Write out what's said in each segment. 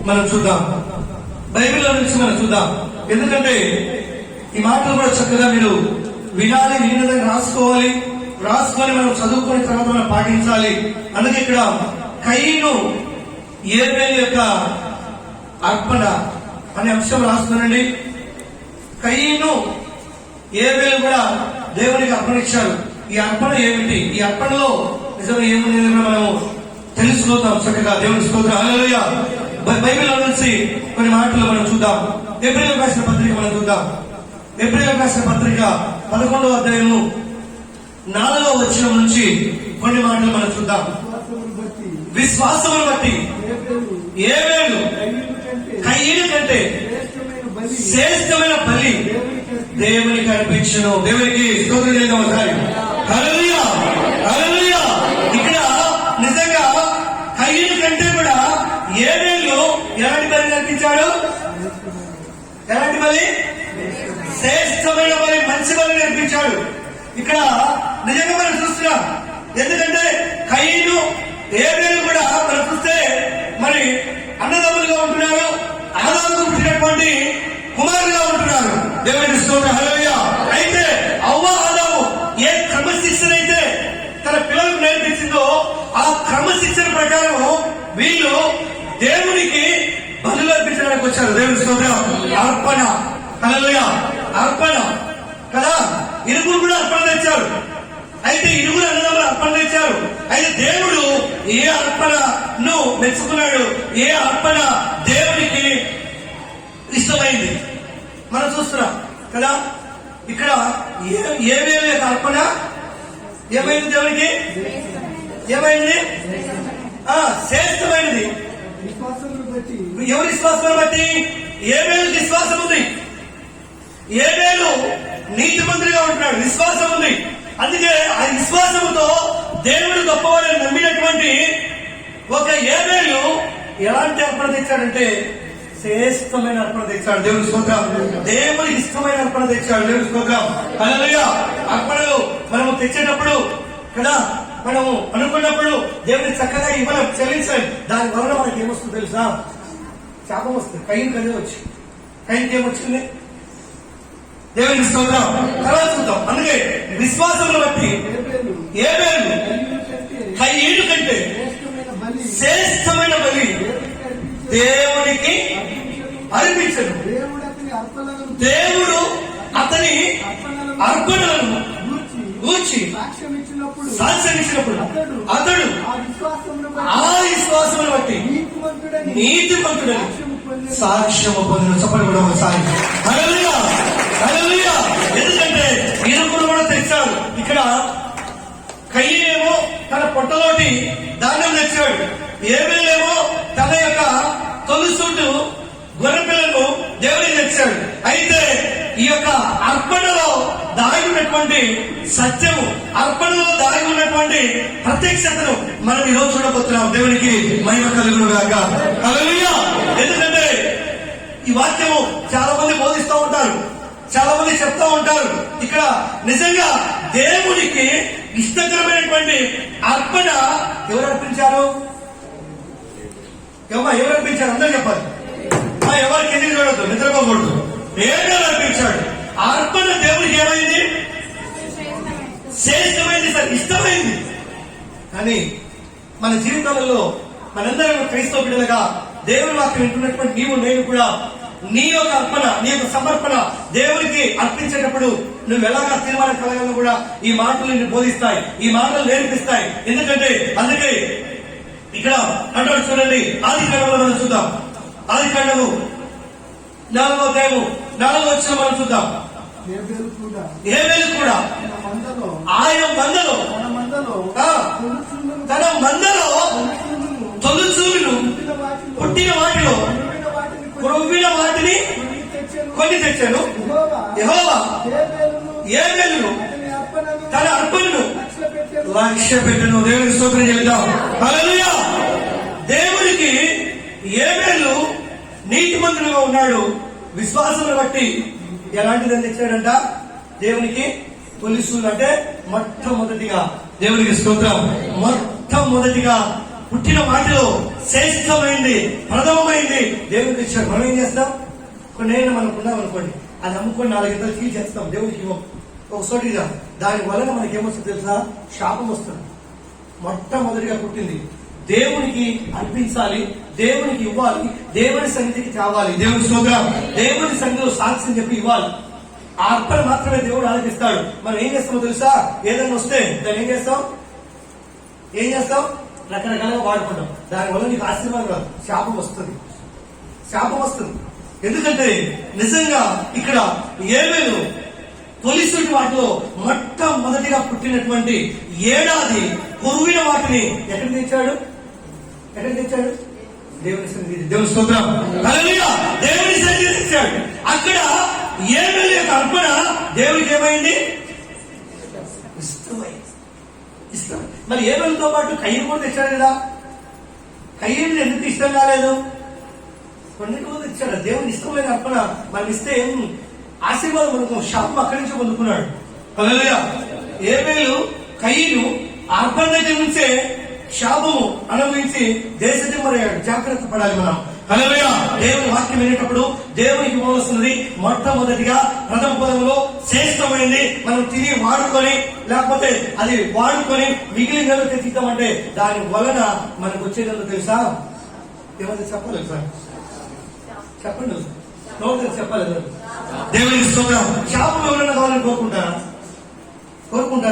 మనం చూద్దాం, బైబిల్లో నుంచి మనం చూద్దాం. ఎందుకంటే ఈ మాటలు కూడా చక్కగా మీరు వినాలి, వినదని రాసుకొని మనం చదువుకుని తర్వాత మనం పాటించాలి. అందుకే ఇక్కడ కయీను ఏబేలు యొక్క అర్పణ అనే అంశం రాస్తున్నారండి. కయీను ఏబేలు కూడా దేవునికి అర్పణ ఇచ్చారు. ఈ అర్పణ ఏమిటి, ఈ అర్పణలో నిజంగా ఏముంది మనం తెలుసుకుందాం చక్కగా. దేవుని స్తోత్రం, హల్లెలూయా. బైబిల్లో నుంచి కొన్ని మాటలు మనం చూద్దాం. ఎబ్రీయులకు రాసిన పత్రిక మనం చూద్దాం. ఎబ్రీయులకు రాసిన పత్రిక 11వ అధ్యాయము 4వ వచనం నుంచి కొన్ని మాటలు మనం చూద్దాం. విశ్వాసమును బట్టి ఏబేలు కయీను కంటే శ్రేష్టమైన బలి దేవునికి అర్పించును. దేవునికి స్తోత్రం చేద్దాం ఒకసారి. హల్లెలూయా, హల్లెలూయా. ఇక్కడ నిజంగా కయీను కంటే కూడా ఏబేలు ఎలాంటి బలి అర్పించాడు? ఎలాంటి బలి? శ్రేష్టమైన బలి, మంచి బలి అర్పించాడు. ఇక్కడ నిజంగా మనం చూస్తున్నాం. ఎందుకంటే కయీను ఏబేలు కూడా మనం చూస్తే మరి అన్నదమ్ములుగా ఉంటున్నారు, ఆదాముకు పుట్టినటువంటి కుమారులుగా ఉంటున్నారు. దేవుని స్తోత్రం, హల్లెలూయా. అయితే అవ్వ ఆదాము ఏ క్రమశిక్షణ అయితే తన పిల్లలకు నేర్పించిందో ఆ క్రమశిక్షణ ప్రకారం వీళ్ళు దేవునికి బలులు అర్పించడానికి వచ్చారు. దేవుని స్తోత్రం. అర్పణ, హల్లెలూయా, అర్పణ కదా. ఇరుగురు కూడా అర్పణ తెచ్చారు. అయితే ఇరుగురు అన్నదమ్ములు అర్పణ తెచ్చారు. అయితే దేవుడు ఏ అర్పణను మెచ్చుకున్నాడు, ఏ అర్పణ దేవునికి ఇష్టమైంది మనం చూస్తున్నాం కదా. ఇక్కడ ఏబేలు యొక్క అర్పణ ఏమైంది? దేవునికి ఏమైంది? శ్రేష్టమైనది. ఎవరి విశ్వాసం బట్టి? ఏబేలు విశ్వాసం ఉంది. ఏబేలు నీతి మంత్రిగా ఉంటున్నాడు, విశ్వాసం ఉంది. అందుకే ఆ విశ్వాసముతో దేవుడు గొప్పవాడని నమ్మినటువంటి ఒక ఏబేలు ఎలాంటి అర్పణ తెచ్చాడంటే శ్రేష్టమైన అర్పణ తెచ్చాడు. దేవుని స్తోత్రం. దేవునికి ఇష్టమైన అర్పణ తెచ్చాడు. దేవుని స్తోత్రం, హల్లెలూయా. అర్పణలు మనము తెచ్చేటప్పుడు కదా, మనము అనుకున్నప్పుడు దేవుని చక్కగా ఇవ్వడం, చెల్లించాలి. దాని వలన మనకి ఏమొస్తుంది తెలుసా? శాపం వస్తుంది. కయీనుకి అదే వచ్చి, కయీనుకి ఏమొచ్చింది? దేవుని స్తోత్రం. తర్వాత చూద్దాం. అందుకే విశ్వాసమును బట్టి ఏబేలు కయీను కంటే శ్రేష్టమైన బలి దేవునికి అర్పించడు. దేవుడు అతని అర్పణలను గూర్చి సాక్ష్యం ఇచ్చినప్పుడు అతడు ఆ విశ్వాసమును బట్టి నీతిమంతుడని సాక్ష్యము పొందిన. చెప్పండి కూడా ఒకసారి. హల్లెలూయా, హల్లెలూయా. ఎందుకంటే ఇరుకులు కూడా తెచ్చాడు. ఇక్కడ కయీనేమో తన పొట్టలోటి ధాన్యం తెచ్చాడు. ఏబేలేమో తన యొక్క తొలిసూటు గొర్రెపిల్లను దేవుడికి తెచ్చాడు. అయితే ఈ యొక్క అర్పణలో దాగి ఉన్నటువంటి సత్యము, అర్పణలో దాగి ఉన్నటువంటి ప్రత్యక్షతను మనం ఈరోజు చూడబోతున్నాం. దేవునికి మహిమ కలుగును గాక, హల్లెలూయా. ఎందుకంటే ఈ వాక్యము చాలా మంది బోధిస్తూ ఉంటారు, చాలా మంది చెప్తా ఉంటారు. ఇక్కడ నిజంగా దేవునికి ఇష్టకరమైనటువంటి అర్పణ ఎవరు అర్పించారు? ఎవరు అర్పించారు? అందరూ చెప్పాలి. ఎవరికి ఎందుకు చూడద్దు, నిద్రపోకూడదు. ఏబేలు అర్పించాడు. ఆ అర్పణ దేవుడికి ఏమైంది? శ్రేష్టమైంది, సార్, ఇష్టమైంది. కానీ మన జీవితాలలో మనందరం క్రైస్తవ బిడ్డలుగా దేవుని వాక్యం వింటున్నటువంటి నీవు, నేను కూడా నీ యొక్క అర్పణ, నీ యొక్క సమర్పణ దేవునికి అర్పించేటప్పుడు నువ్వు ఎలాగా తీర్మానం కలగాలని కూడా ఈ మాటలు నిన్ను బోధిస్తాయి, ఈ మాటలు నేర్పిస్తాయి. ఎందుకంటే అందుకే ఇక్కడ అంటాడు చూడండి. ఆదికాండంలో మనం చూద్దాం. ఆదికాండము 4వ అధ్యాయము 4వ వచనం మనం చూద్దాం. ఏబేలు కూడా ఆయన మందలో తన మందలో తొలుచూరును పుట్టిన వాటిలో క్రొవ్విన వాటిని కొన్ని తెచ్చాను. యెహోవా ఏబేలును తన అర్పణను లక్ష్య పెట్టను. దేవునికి స్తోత్రం చెల్లిద్దాం, హల్లెలూయా. దేవునికి ఏబేలు నీతిమంతుడుగా ఉన్నాడు. విశ్వాసమును బట్టి ఎలాంటిదని తెచ్చాడంట? దేవునికి తొలిసూలు, అంటే మొట్టమొదటిగా. దేవునికి స్తోత్రం. మొట్టమొదటిగా పుట్టిన వాటిలో శ్రేష్టమైంది, ప్రథమమైంది దేవుడికి ఇచ్చాడు. మనం ఏం చేస్తాం? కొన్ని మనకు ఉన్నాం అనుకోండి, అది అమ్ముకొని 4 ఇంతలు తీసి చేస్తాం, దేవుడికి ఇవ్వం. ఒక చోటిగా దాని వలన మనకి ఏమొస్తుంది తెలుసా? శాపం వస్తుంది. మొట్టమొదటిగా పుట్టింది దేవునికి అర్పించాలి, దేవునికి ఇవ్వాలి, దేవుని సన్నిధికి తేవాలి. దేవుని స్తోత్రం. దేవుని సన్నిధిలో సాక్ష్యం చెప్పి ఇవ్వాలి. ఆ అర్పణ మాత్రమే దేవుడు ఆలోచిస్తాడు. మనం ఏం చేస్తామో తెలుసా? ఏదైనా వస్తే దాన్ని ఏం చేస్తాం? రకరకాలుగా వాడుకుంటాం. దానివల్ల నీకు ఆశీర్వాదం కాదు, శాపం వస్తుంది. ఎందుకంటే నిజంగా ఇక్కడ ఏమేలు తొలిసుటి వాటిలో మొట్టమొదటిగా పుట్టినటువంటి ఏడాది పొరుగిన వాటిని ఎక్కడికి తెచ్చాడు? దేవుని సన్నిధి. దేవుని స్తోత్రం. హల్లెలూయా. దేవుని సన్నిధి తెచ్చాడు. అక్కడ ఏమేలు యొక్క అర్పణ దేవునికి ఏమైంది? ఇష్టం. మరి ఏమేలతో పాటు కయ్యను కూడా తెచ్చాడు కదా. కయ్యను ఎందుకు ఇష్టం కాలేదు? కొన్నిటి కూడా తెచ్చాడు. దేవుని ఇష్టమైన అర్పణ మనం ఇస్తే ఏం ఆశీర్వాదం పొందుతాం, శాపం అక్కడి నుంచి పొందుకున్నాడు. హల్లెలూయా. ఏమేలు కయ్యను అర్పణ దగ్గర నుంచే శాపము అనుభవించి దేశదిమ్మరయ్యాడు. జాగ్రత్త పడాలి మనం. హల్లెలూయా. దేవుని వాక్యం వినేటప్పుడు దేవునికి ఇవ్వవలసినది మొట్టమొదటిగా ప్రథమ పదంలో శ్రేష్టమైంది మనం తిని వాడుకొని, లేకపోతే అది వాడుకొని మిగిలిన తెచ్చిద్దామంటే దాని వలన మనకు వచ్చేదంతా తెలుసా? ఏమైనా చెప్పలేదు సార్? చెప్పండి. నోరు చెప్పలేదు. దేవునికి స్తోత్రం. శాపం ఎవరైనా కావాలని కోరుకుంటారా?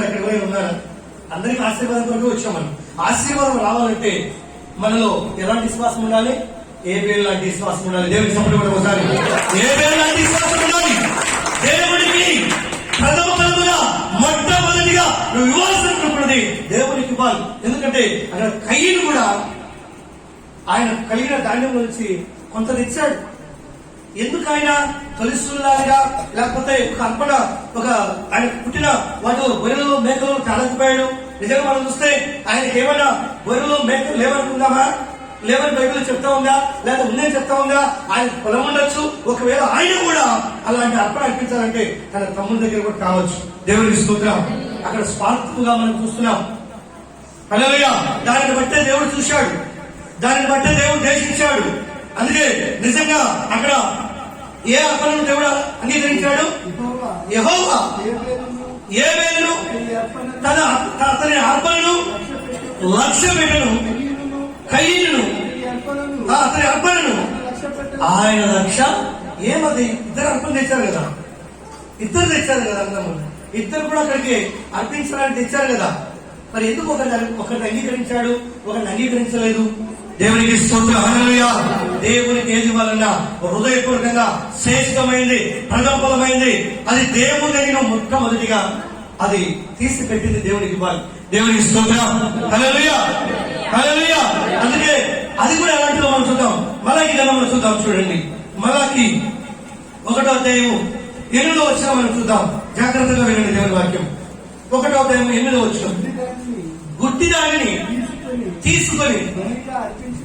ఇక్కడ ఎవరైనా ఉన్నారా? అందరికీ ఆశీర్వాదం కొరకు వచ్చాం. మనం ఆశీర్వాదం రావాలంటే మనలో ఎలాంటి విశ్వాసం ఉండాలి? ఏబేలు లాంటి విశ్వాసం ఉండాలి. దేవునికి సపోర్ట్ కూడా ఒకసారి ఏబేలు లాంటి విశ్వాసం ఉండాలి. దేవుడికి ప్రథమ ఫలముగా మొట్టమొదటిగా నువ్వు ఇవ్వాల్సినటువంటిది దేవునికి ఇవ్వాలి. ఎందుకంటే అక్కడ కయ్యను కూడా ఆయన కలిగిన ధాన్యం నుంచి కొంత తెచ్చాడు. ఎందుకు ఆయన తొలిసులాగా, లేకపోతే ఒక అర్పణ, ఒక ఆయన పుట్టిన వాటి గొర్రెలు మేకలు తేలకపోయాడు? నిజంగా మనం చూస్తే ఆయనకి ఏమైనా గొర్రెలు మేకలు లేవనుకుందామా? లేవని బైబిల్ చెప్తా ఉందా? లేదా ఉందని చెప్తా ఉందా? ఆయన పొలం ఉండొచ్చు. ఒకవేళ ఆయన కూడా అలాంటి అర్పణ అర్పించాలంటే తన తమ్ముడి దగ్గర కూడా కావచ్చు. దేవుడికి స్తోత్రం. అక్కడ స్వార్థముగా మనం చూస్తున్నాం. హల్లెలూయా. దానిని బట్టే దేవుడు చూశాడు, దానిని బట్టే దేవుడు దేశించాడు. అందుకే నిజంగా అక్కడ ఏ అర్పణను దేవుడు అంగీకరించాడు? యెహోవా ఏబేలును అతని అర్పణను లక్ష్యపెట్టెను, కయ్యను అతని అర్పణను ఆయన లక్ష్య. ఏమది? ఇద్దరు అర్పణ తెచ్చారు కదా, అన్నము. ఇద్దరు కూడా అక్కడికి అర్పించడానికి తెచ్చారు కదా. మరి ఎందుకు ఒకరిని అంగీకరించాడు, ఒకరిని అంగీకరించలేదు? దేవునికి స్తోత్రం. హల్లెలూయా. దేవునికి ఏది వలన హృదయపూర్వకంగా శ్రేష్టమైంది, ప్రథమఫలమైంది, అది దేవుని దగ్గర మొట్టమొదటిగా అది తీసి పెట్టింది దేవునికి ఇవ్వాలి. దేవునికి స్తోత్రం. హల్లెలూయా. అందుకే అది కూడా ఎలాంటిదో మనం చూద్దాం. మలాకి గ్రంథంలో చూద్దాం. చూడండి, మలాకి 1వ అధ్యాయం 8వ వచనం మనం చూద్దాం. జాగ్రత్తగా వినండి దేవుని వాక్యం. 1వ అధ్యాయం 8వ వచనం. గుడ్డి దానిని తీసుకొని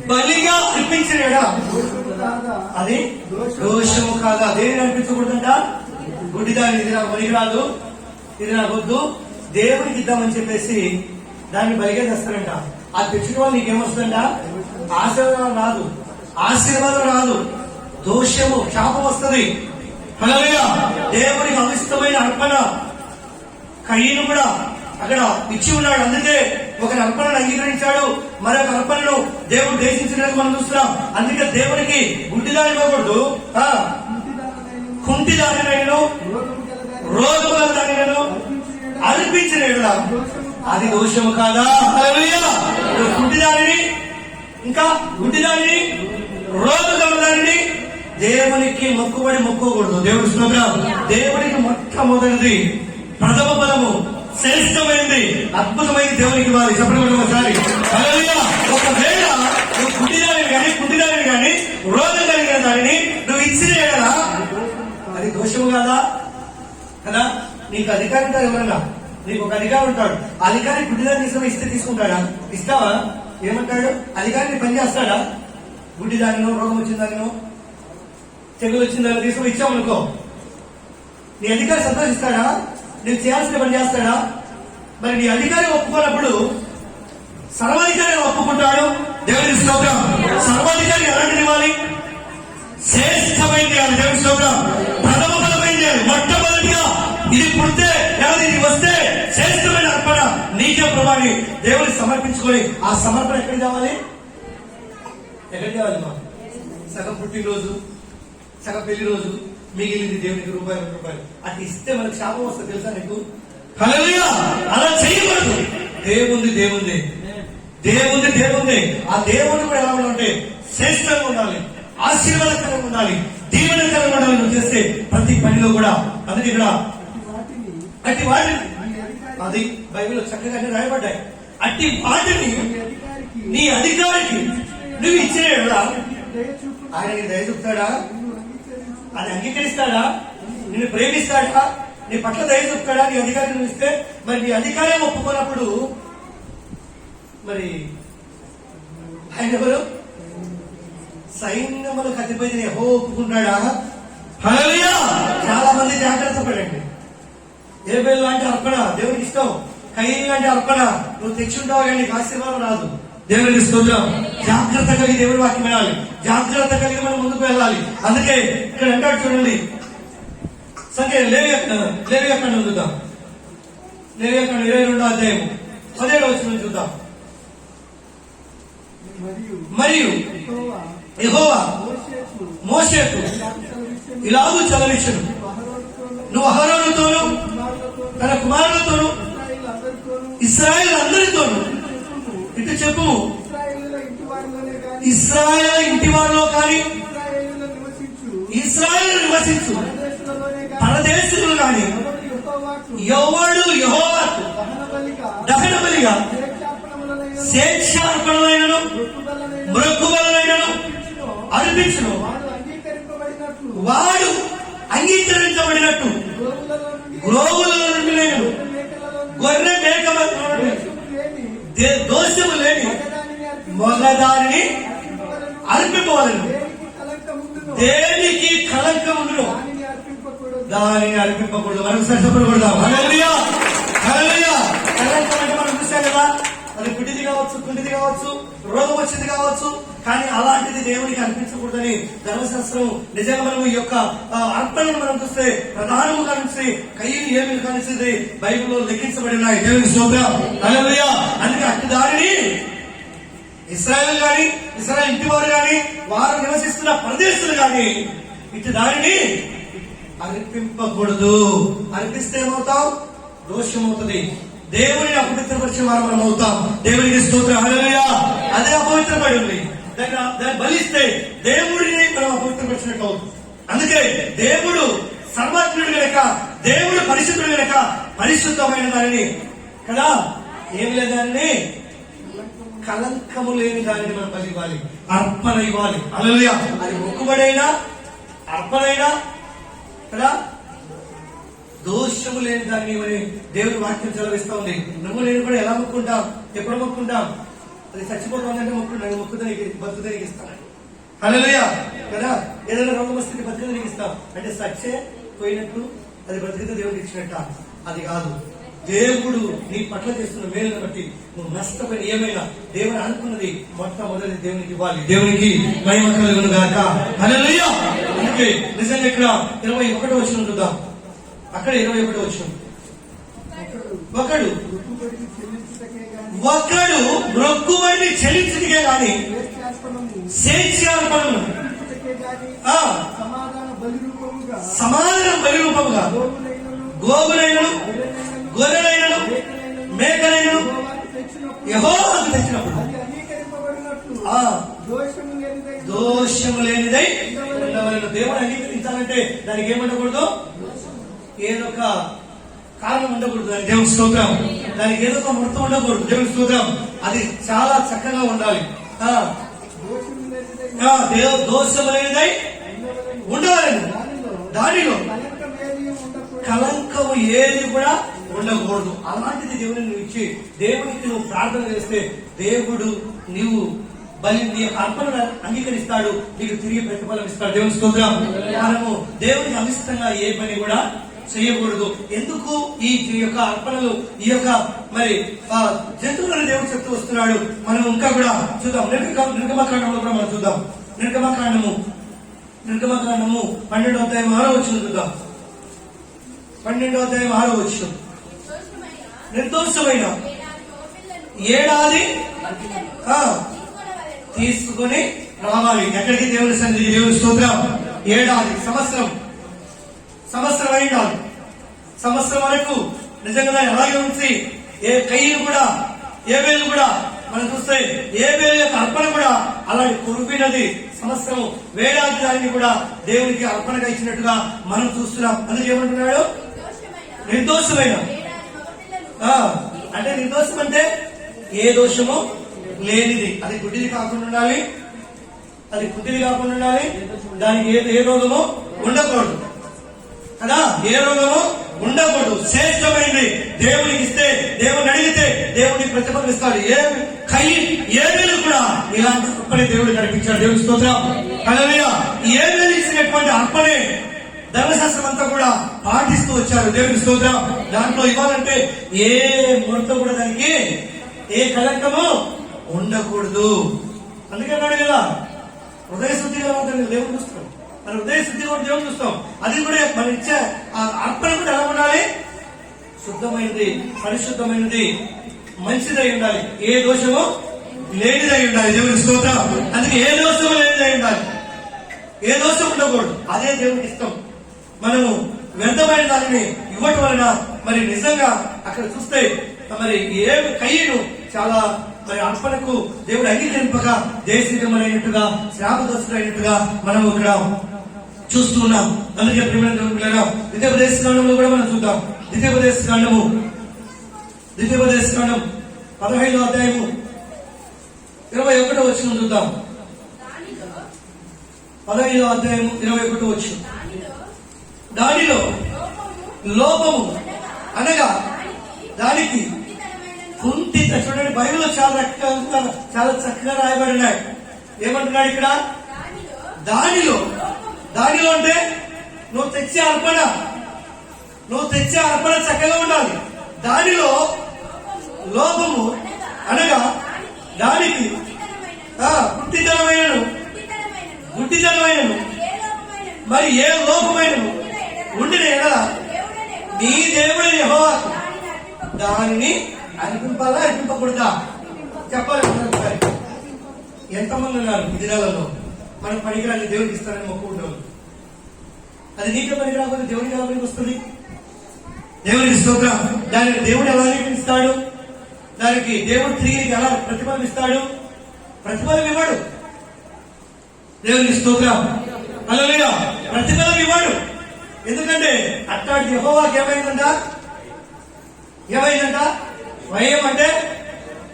బలిగా అర్పించినాడా? అది దోషము కాదా? దేనిని అర్పించకూడదంట? గుడ్డిదాన్ని. ఇది నాకు బలికి రాదు, ఇది నాకు వద్దు, దేవునికి ఇద్దామని చెప్పేసి దాన్ని బలిగా తెస్తారంట. అది తెచ్చిన వాళ్ళు నీకేమొస్తుందంట? ఆశీర్వాదం రాదు, దోషము, శాపం వస్తుంది. హల్లెలూయా. దేవునికి అవిష్టమైన అర్పణ కయ్యను కూడా అక్కడ ఇచ్చి ఉన్నాడు. అందుకే ఒక అర్పణను అంగీకరించాడు, మరొక అర్పణను దేవుడు దేశించినట్టు మనం చూస్తున్నాం. అందుకే దేవునికి గుడ్డిదాని ఇవ్వకూడదు, కుంటిదానినైనా రోగము గల దానినైనా అర్పించిన అది దోషము కాదా? హల్లెలూయా. గుడ్డిదానిని, ఇంకా గుడ్డిదానిని, రోగము గల దానిని దేవునికి మొక్కకూడదు. దేవుడి స్తోత్రం. దేవునికి మొట్టమొదటిది, ప్రథమ ఫలము, శ్రేష్టమైంది, అద్భుతమైంది దేవునికి ఇవ్వాలి. చెప్పడం ఒకసారి. హల్లెలూయా. ఒకవేళ నువ్వు కుంటిదానిని కానీ రోగం కలిగిన దానిని నువ్వు ఇచ్చిన కదా, అది దోషము కాదా? కదా. నీకు అధికారి ఉంటాడు, ఎవరన్నా నీకు ఒక అధికారి ఉంటాడు. అధికారి గుడ్డిదాన్ని ఇస్తే తీసుకుంటాడా? ఇస్తావా? ఏమంటాడు? అధికారిని పని చేస్తాడా? గుడ్డిదానినో, రోగం వచ్చిన దానినో, తెగులు వచ్చిన దాన్ని తీసుకుని ఇచ్చామనుకో, నీ అధికారి సంతోషిస్తాడా? నువ్వు చేయాల్సిన పని చేస్తాడా? మరి నీ అధికారి ఒప్పుకోనప్పుడు సర్వాధికారి ఒప్పుకుంటాడు. దేవుని స్తోత్రం. సర్వాధికారి ఎలాంటిది ఇవ్వాలి? శ్రేష్టమైంది అది. దేవుని స్తోత్రం. ప్రథమ ఫలమైంది, మొట్టమొదటిగా ఇది పుడితే ఇది వస్తే శ్రేష్టమైన అర్పణ నీకే ప్రభాని దేవుని సమర్పించుకొని ఆ సమర్పణ ఎక్కడికి కావాలి? ఎక్కడికి కావాలి? మా సగం పుట్టినరోజు, సగం పెళ్లి రోజు మిగిలింది దేవునికి రూపాయలు 2 రూపాయలు అటు ఇస్తే మనకు శాపం వస్తుంది తెలుసా నీకు? హల్లెలూయా. అలా చేయకూడదు. దేవుంది దేవుంది దేవుంది దేవుంది. ఆ దేవుని కూడా ఎలా ఉండాలంటే శ్రేష్టంగా ఉండాలి, ఆశీర్వాదకరంగా ఉండాలి, దీవెనకరంగా ఉండాలి. నువ్వు చేస్తే ప్రతి పనిలో కూడా. అందుకే ఇక్కడ అట్టి వాటిని, అది బైబిల్లో చక్కగా రాయబడ్డాయి. అట్టి వాటిని నీ అధికారికి నువ్వు ఇచ్చేయడా? ఆయన నీ దయ చూపుతాడా? అది అంగీకరిస్తాడా? నిన్ను ప్రేమిస్తాడా? నీ పట్ల దయ చూపుతాడా? నీ అధికారి నువ్వు ఇస్తే మరి నీ అధికారం ఒప్పుకున్నప్పుడు మరి ఆయన ఎవరు? సైన్యములకు అధిపతిని యెహోవా ఒప్పుకుంటాడా? హల్లెలూయా. చాలా మంది జాగ్రత్త పడండి. ఏబేలు లాంటి అర్పణ దేవునికి ఇష్టం, కయీను లాంటి అర్పణ నువ్వు తెచ్చుంటావు కానీ నీకు ఆశీర్వాదం రాదు. దేవునికి స్తోత్రం. జాగ్రత్త కలిగి దేవుని వాక్యం వినాలి, జాగ్రత్త కలిగి మనం ముందుకు వెళ్ళాలి. అందుకే ఇక్కడ అంటాడు చూడండి, సంఖ్య లేవియకాండం చూద్దాం. లేవియకాండం 22వ అధ్యాయము 17వ వచనం చూద్దాం. మరియు యెహోవా మోషేకు ఇలాగూ సెలవిచ్చెను, నువ్వు అహరోనుతోను తన కుమారులతోను ఇశ్రాయేలు అందరితోను ఇటు చెప్పు, ఇశ్రాయేలు ఇంటి వారిలో కానీ ఇశ్రాయేలు నివసించు పరదేశులు కానీ ఎవడు యెహోవాకు దహన బలిగా స్వేచ్ఛార్పణలైనను మృక్కుబలైనను అర్పించును, వాడు అంగీకరించబడినట్టు గ్రోవులలో నుండి గొర్రె మేకల దోషము లేని మగదారిని అర్పింపవలను. దేనికి కలంకం ఉండును దానిని అర్పింపకూడదు. మనకు సరిపడకూడదాం. హల్లెలూయా హల్లెలూయా. కలంకం అంటే మనం చూసాం కదా, అది పుట్టిది కావచ్చు, కుంటిది కావచ్చు, రోగం వచ్చింది కావచ్చు, కానీ అలాంటిది దేవునికి అనిపించకూడదని ధర్మశాస్త్రం నిజంగా మనం ఈ యొక్క అర్పణను మనం చూస్తే ప్రధానముగా నుంచి కయ్యను ఏమి కానిస్తుంది బైబిల్లో లెక్కించబడి ఉన్నాయి. దేవునికి స్తోత్రం. హల్లెలూయా. అందుకే అట్టి దానిని ఇశ్రాయేలు గాని ఇశ్రాయేలు ఇంటి వారు గాని వారు నివసిస్తున్న ప్రదేశాలు గాని ఇటు దానిని అర్పింపకూడదు. అర్పిస్తే ఏమవుతాం? దోషమవుతుంది. దేవుని అపవిత్రపరిచే వారు మనం అవుతాం. దేవునికి స్తోత్రం. హల్లెలూయా. అదే అపవిత్రపడి ఉంది. దాన్ని బలిస్తే దేవుడిని మనం అపవిత్రపరిచినట్టు అవుతుంది. అందుకే దేవుడు సర్వజ్ఞుడు గనక, దేవుడు పరిశుద్ధుడు గనక పరిశుద్ధమైన దానిని కదా ఏమి లేదు దానిని కలంకము లేని దానిని మనం బలి ఇవ్వాలి, అర్పణ ఇవ్వాలి. హల్లెలూయా. అది మొక్కుబడైనా అర్పణైనా కదా దోషము లేని దాన్ని మరి దేవుని వాక్యం చదివిస్తా ఉంది. నువ్వు నేను కూడా ఎలా మొక్కుంటాం? ఎప్పుడు మొక్కుంటాం? అది చచ్చిపోతుందంటే మొక్కున్నాను, మొక్కుతా నీకు బతుకుతా నీకు ఇస్తాను. హల్లెలూయా కదా. ఏదైనా రోగం వస్తే బతుకుతా నీకు ఇస్తాం అంటే సచ్చే పోయినట్టు అది బ్రతికితే దేవుడికి ఇచ్చినట్ట? అది కాదు. దేవుడు నీ పట్ల చేస్తున్న మేలును బట్టి నువ్వు నష్టపోయిన ఏమైనా దేవుని అనుకున్నది మొట్టమొదటి దేవునికి ఇవ్వాలి. దేవునికి మహిమ కలుగును గాక. హల్లెలూయా. అందుకే నిజంగా ఇక్కడ 21వ వచనం చూద్దాం. అక్కడ 21వ వచనం, ఒకడు మొక్కుబడిని చెల్లించుటకే గాని స్వేచ్ఛార్పణను సమాధాన బలి రూపముగా గోవులైనను గొర్రెలైనను మేకలైనను యెహోవాకు తెచ్చినప్పుడు దోషము లేనిదై ఉండవలెను. దేవుడు అంగీకరించాలంటే దానికి ఏమండకూడదు? ఏదో ఒక కారణం ఉండకూడదు. దానికి దేవుని స్తోత్రం. దానికి ఏదో ఒక మొత్తం ఉండకూడదు. దేవుని స్తోత్రం. అది చాలా చక్కగా ఉండాలి. దోషము లేనిదై ఉండవలెను. దానిలో కలంకము ఏది కూడా ఉండకూడదు. అలాంటిది దేవుని నువ్వు ఇచ్చి దేవునికి నువ్వు ప్రార్థన చేస్తే దేవుడు నీవు బలి నీ అర్పణను అంగీకరిస్తాడు, నీకు తిరిగి ప్రతిఫలం ఇస్తాడు. దేవుని స్తోత్రం. మనము దేవునికి అనిష్టంగా ఏ పని కూడా చేయకూడదు. ఎందుకు ఈ యొక్క అర్పణలు, ఈ యొక్క మరి జంతువులను దేవుడు చెప్తూ వస్తున్నాడు. మనం ఇంకా కూడా చూద్దాం. నిర్గమకాండంలో కూడా మనం చూద్దాం. నిర్గమకాండము 12వ అధ్యాయం 6వ వచనం చూద్దాం. 12వ అధ్యాయం 6వ వచనం. నిర్దోషమైన ఏడాది తీసుకుని రావాలి. ఎక్కడికి? దేవుని సన్నిధి. దేవుని స్తోత్రం. ఏడాది, సంవత్సరం అయిండాలి. సంవత్సరం వరకు నిజంగా అలాగే ఉంచి కయ్యను కూడా ఏబేలు కూడా మనం చూస్తే ఏబేలు యొక్క అర్పణ కూడా అలాంటి కురిపినది. సంవత్సరం వేలాది దాన్ని కూడా దేవునికి అర్పణగా ఇచ్చినట్టుగా మనం చూస్తున్నాం. అందుకే ఏమంటున్నాడు? నిర్దోషమైన. అంటే నిర్దోషం అంటే ఏ దోషము లేనిది. అది గుడ్డిది కాకుండా ఉండాలి, అది గుడ్డిది కాకుండా ఉండాలి. దానికి ఏ రోగము ఉండకూడదు కదా, ఏ రోగము ఉండకూడదు. శ్రేష్టమైనది దేవునికి ఇస్తే, దేవుని అడిగితే దేవుడికి ప్రతిఫలిస్తాడు. ఏబేలు కూడా ఇలాంటి అర్పణే దేవుడు నడిపించాడు. దేవుని స్తోత్రం. హల్లెలూయా. ఏబేలు ఇచ్చినటువంటి అర్పణే ధర్మశాస్త్రం అంతా కూడా పాటిస్తూ వచ్చారు. దేవుని స్తోత్రం. దాంట్లో ఇవ్వాలంటే ఏ ముడత కూడా దానికి ఏ కలంకము ఉండకూడదు. అందుకే అన్నాడు కదా, హృదయ శుద్ధిగా ఉంటుంది దేవుడు చూస్తాం. మన హృదయ శుద్ధిగా ఉంటే దేవుడు చూస్తాం. అది కూడా మనం ఇచ్చే అర్పణ కూడా ఎలా ఉండాలి? శుద్ధమైనది, పరిశుద్ధమైనది, మంచిదై ఉండాలి. ఏ దోషము లేనిదై ఉండాలి. దేవుని స్తోత్రం. అందుకే ఏ దోషము లేనిదై ఉండాలి, ఏ దోషం ఉండకూడదు. అదే దేవునికి ఇష్టం. మనము వ్యర్థమైన దానిని ఇవ్వటం వలన మరి నిజంగా అక్కడ చూస్తే మరి ఏ కయ్యను చాలా మరి అర్పణకు దేవుడు అంగీకరింపక దేశికమైనట్టుగా, శాపదస్తుడైనట్టుగా మనం ఇక్కడ చూస్తున్నాం. అందుకే ప్రియమైన ద్వితీయోపదేశ కాండంలో కూడా మనం చూద్దాం. ద్వితీయోపదేశ కాండం 15వ అధ్యాయము 21వ వచనం చూద్దాం. 15వ అధ్యాయము 21వ వచనం. దానిలో లోపము అనగా దానికి కుంఠిత. చూడండి, బైబిల్లో చాలా చక్కగా రాయబడినాయి. ఏమంటున్నాడు ఇక్కడ? దానిలో అంటే నువ్వు తెచ్చే అర్పణ చక్కగా ఉండాలి. దానిలో లోపము అనగా దానికి గుడ్డితనమైనను మరి ఏ లోపమైనను ఉండిన ఎడల నీ దేవుడి యెహోవాకు దానిని అర్పింపాలా, అర్పింపకూడదా? చెప్పాలి. ఎంతమంది ఉన్నారు ఈ దినాలలో మనం పనికిరాని దేవుడికి ఇస్తారని మొక్కుకుంటాం. అది నీకే పనికి రాకపోతే దేవుడికి ఎలా పనికి వస్తుంది? దేవుడికి స్తోత్రం. దానికి దేవుడు ఎలా అర్పిస్తాడు? దానికి దేవుడు తిరిగి ఎలా ప్రతిఫలం ఇస్తాడు? ప్రతిఫలం ఇవ్వడు. దేవునికి స్తోత్రం. హల్లెలూయా. ప్రతిఫలం ఇవ్వడు. ఎందుకంటే అట్లాంటి యెహోవాకి ఏమైందంట?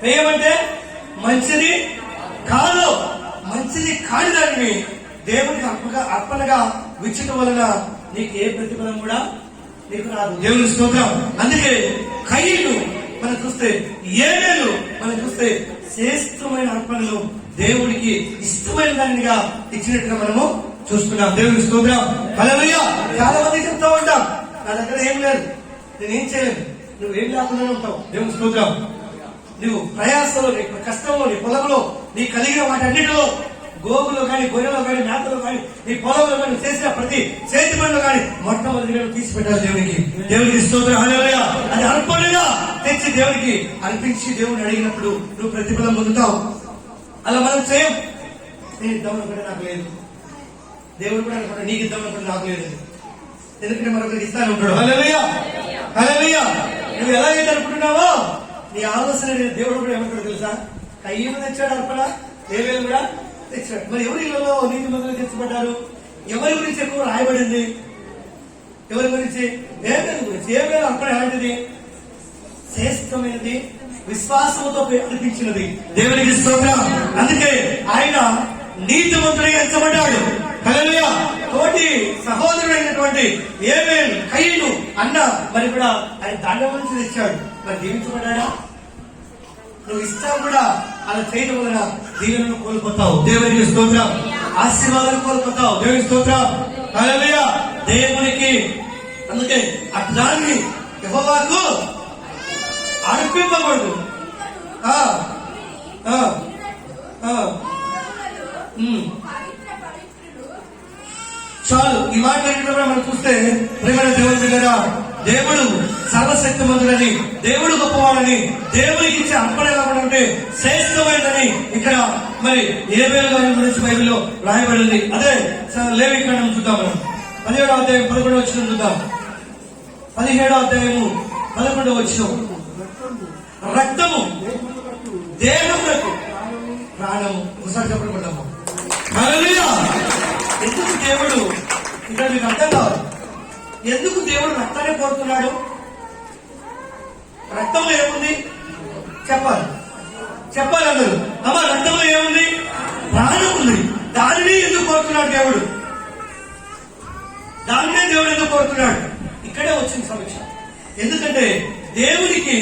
వ్యయమంటే మంచిది కాదు. మంచిది కాని దానిని దేవునికి అర్పణగా విచ్చటం వలన నీకు ఏ ప్రతిఫలం కూడా నీకు రాదు. దేవుని స్తోత్రం. అందుకే కయ్యను మనం చూస్తే, ఏబేలు మనం చూస్తే శ్రేష్టమైన అర్పణలు దేవుడికి ఇష్టమైన దానిగా ఇచ్చినట్టుగా మనము చూస్తున్నాం. దేవుని స్తోత్రం. హల్లెలూయా. చాలా మంది చెప్తా ఉంటాం, నా దగ్గర ఏం లేదు, నేనేం చేయలేదు. నువ్వేం లేకుండా ఉంటావు. దేవుని స్తోత్రం. నువ్వు ప్రయాసంలో, నీ కష్టంలో, నీ పొలంలో, నీ కలిగిన వాటి అన్నిటిలో, గోగులో కానీ, గొర్రెలో కానీ, మేతలో కానీ, నీ పొలంలో కానీ చేసిన ప్రతి చేతి పనులు కానీ మొట్టమొదటిగా తీసి పెట్టాలి దేవునికి. దేవునికి స్తోత్రం. హల్లెలూయా. అది అర్పణగా తెచ్చి దేవునికి అర్పించి దేవుని అడిగినప్పుడు నువ్వు ప్రతిఫలం పొందుతావు. అలా మనం చేయం. నేను ఇద్దామనుకుంటే నాకు లేదు, దేవుడు కూడా అనుకుంటా నీకు ఇద్దామనుకుంటే నాకు లేదు. ఎందుకంటే మరొకరికి ఇస్తాను ఉంటాడు. హల్లెలూయా. హల్లెలూయా. నువ్వు ఎలాగైతే అనుకుంటున్నావో నీ ఆలోచన దేవుడు కూడా ఏమంటాడు తెలుసా? కయ్యను తెచ్చాడు అర్పణ, ఏబేలు కూడా తెచ్చాడు. మరి ఎవరి ఇళ్లలో నీతి మందులు తెచ్చబడ్డారు? ఎవరి గురించి ఎక్కువ రాయబడింది? ఎవరి గురించి? ఏబేలు గురించి. ఏబేలు అర్పణ ఎలాంటిది? శ్రేష్టమైనది, విశ్వాసంతో అనిపించినది. దేవునికి స్తోత్రం. అందుకే ఆయన నీతిమంతుడిగా ఎంచబడ్డాడు. హల్లెలూయా. తోటి సహోదరుడైనటువంటి ఏబేలు, కయ్యను అన్న మరి కూడా ఆయన దండం నుంచి తెచ్చాడు. మరి దీవించబడ్డా? నువ్వు ఇష్టం కూడా అలా చేయడం వలన దీవెనను కోల్పోతావు. దేవునికి స్తోత్రం. ఆశీర్వాదాలు కోల్పోతావు. దేవునికి స్తోత్రం. హల్లెలూయా. దేవునికి అందుకే అటు దాన్ని యెహోవాకు అర్పింపకూడదు. చాలు. ఈ మాటలు మనం చూస్తే ప్రేమ దేవుని దగ్గర దేవుడు సర్వశక్తిమంతుడని, దేవుడు గొప్పవాడని, దేవుడికి ఇచ్చే అర్పణ కాకుండా ఉంటే శ్రేష్టమైనదని ఇక్కడ మరి హేబేలు గారి గురించి బైబిల్లో రాయబడింది. అదే లేవికాండం చూద్దాం. మనం 17వ అధ్యాయం 11వ వచనం చూద్దాం. 17వ అధ్యాయము 11వ వచనం. రక్తము దేహములకు ప్రాణము. ఒకసారి చెప్పబడతాము. హల్లెలూయా. ఎందుకు దేవుడు ఇక్కడ మీకు అర్థం కావాలి, ఎందుకు దేవుడు రక్తాన్ని కోరుతున్నాడు? రక్తంలో ఏముంది చెప్పాలి అందరూ. అమ్మా, రక్తంలో ఏముంది? ప్రాణం ఉంది. దానిని ఎందుకు కోరుతున్నాడు దేవుడు? దానినే దేవుడు ఎందుకు కోరుతున్నాడు? ఇక్కడే వచ్చింది సమీక్ష. ఎందుకంటే దేవునికి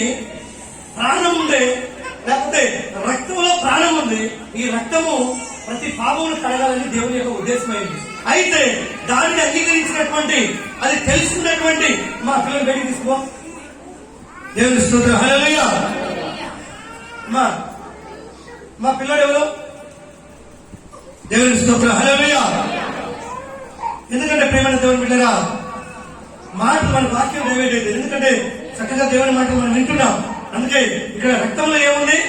ప్రాణం ఉంది, లేకపోతే రక్తంలో ప్రాణం ఉంది. ఈ రక్తము ప్రతి పాపమును కడగాలని దేవుని యొక్క ఉద్దేశమైంది. అయితే దాన్ని అంగీకరించినటువంటి, అది తెలుసుకున్నటువంటి మా పిల్లలు బయటికి తీసుకో. దేవుని స్తోత్రం. హల్లెలూయా. మా పిల్లడు ఎవరు? దేవుని స్తోత్రం. హల్లెలూయా. ఎందుకంటే ప్రేమైన దేవుని బిడ్డరా, మాట మన వాక్యం డైవర్ట్ అయితే, ఎందుకంటే చక్కగా దేవుని మాట మనం వింటున్నాం. అందుకే ఇక్కడ రక్తంలో ఏముంది?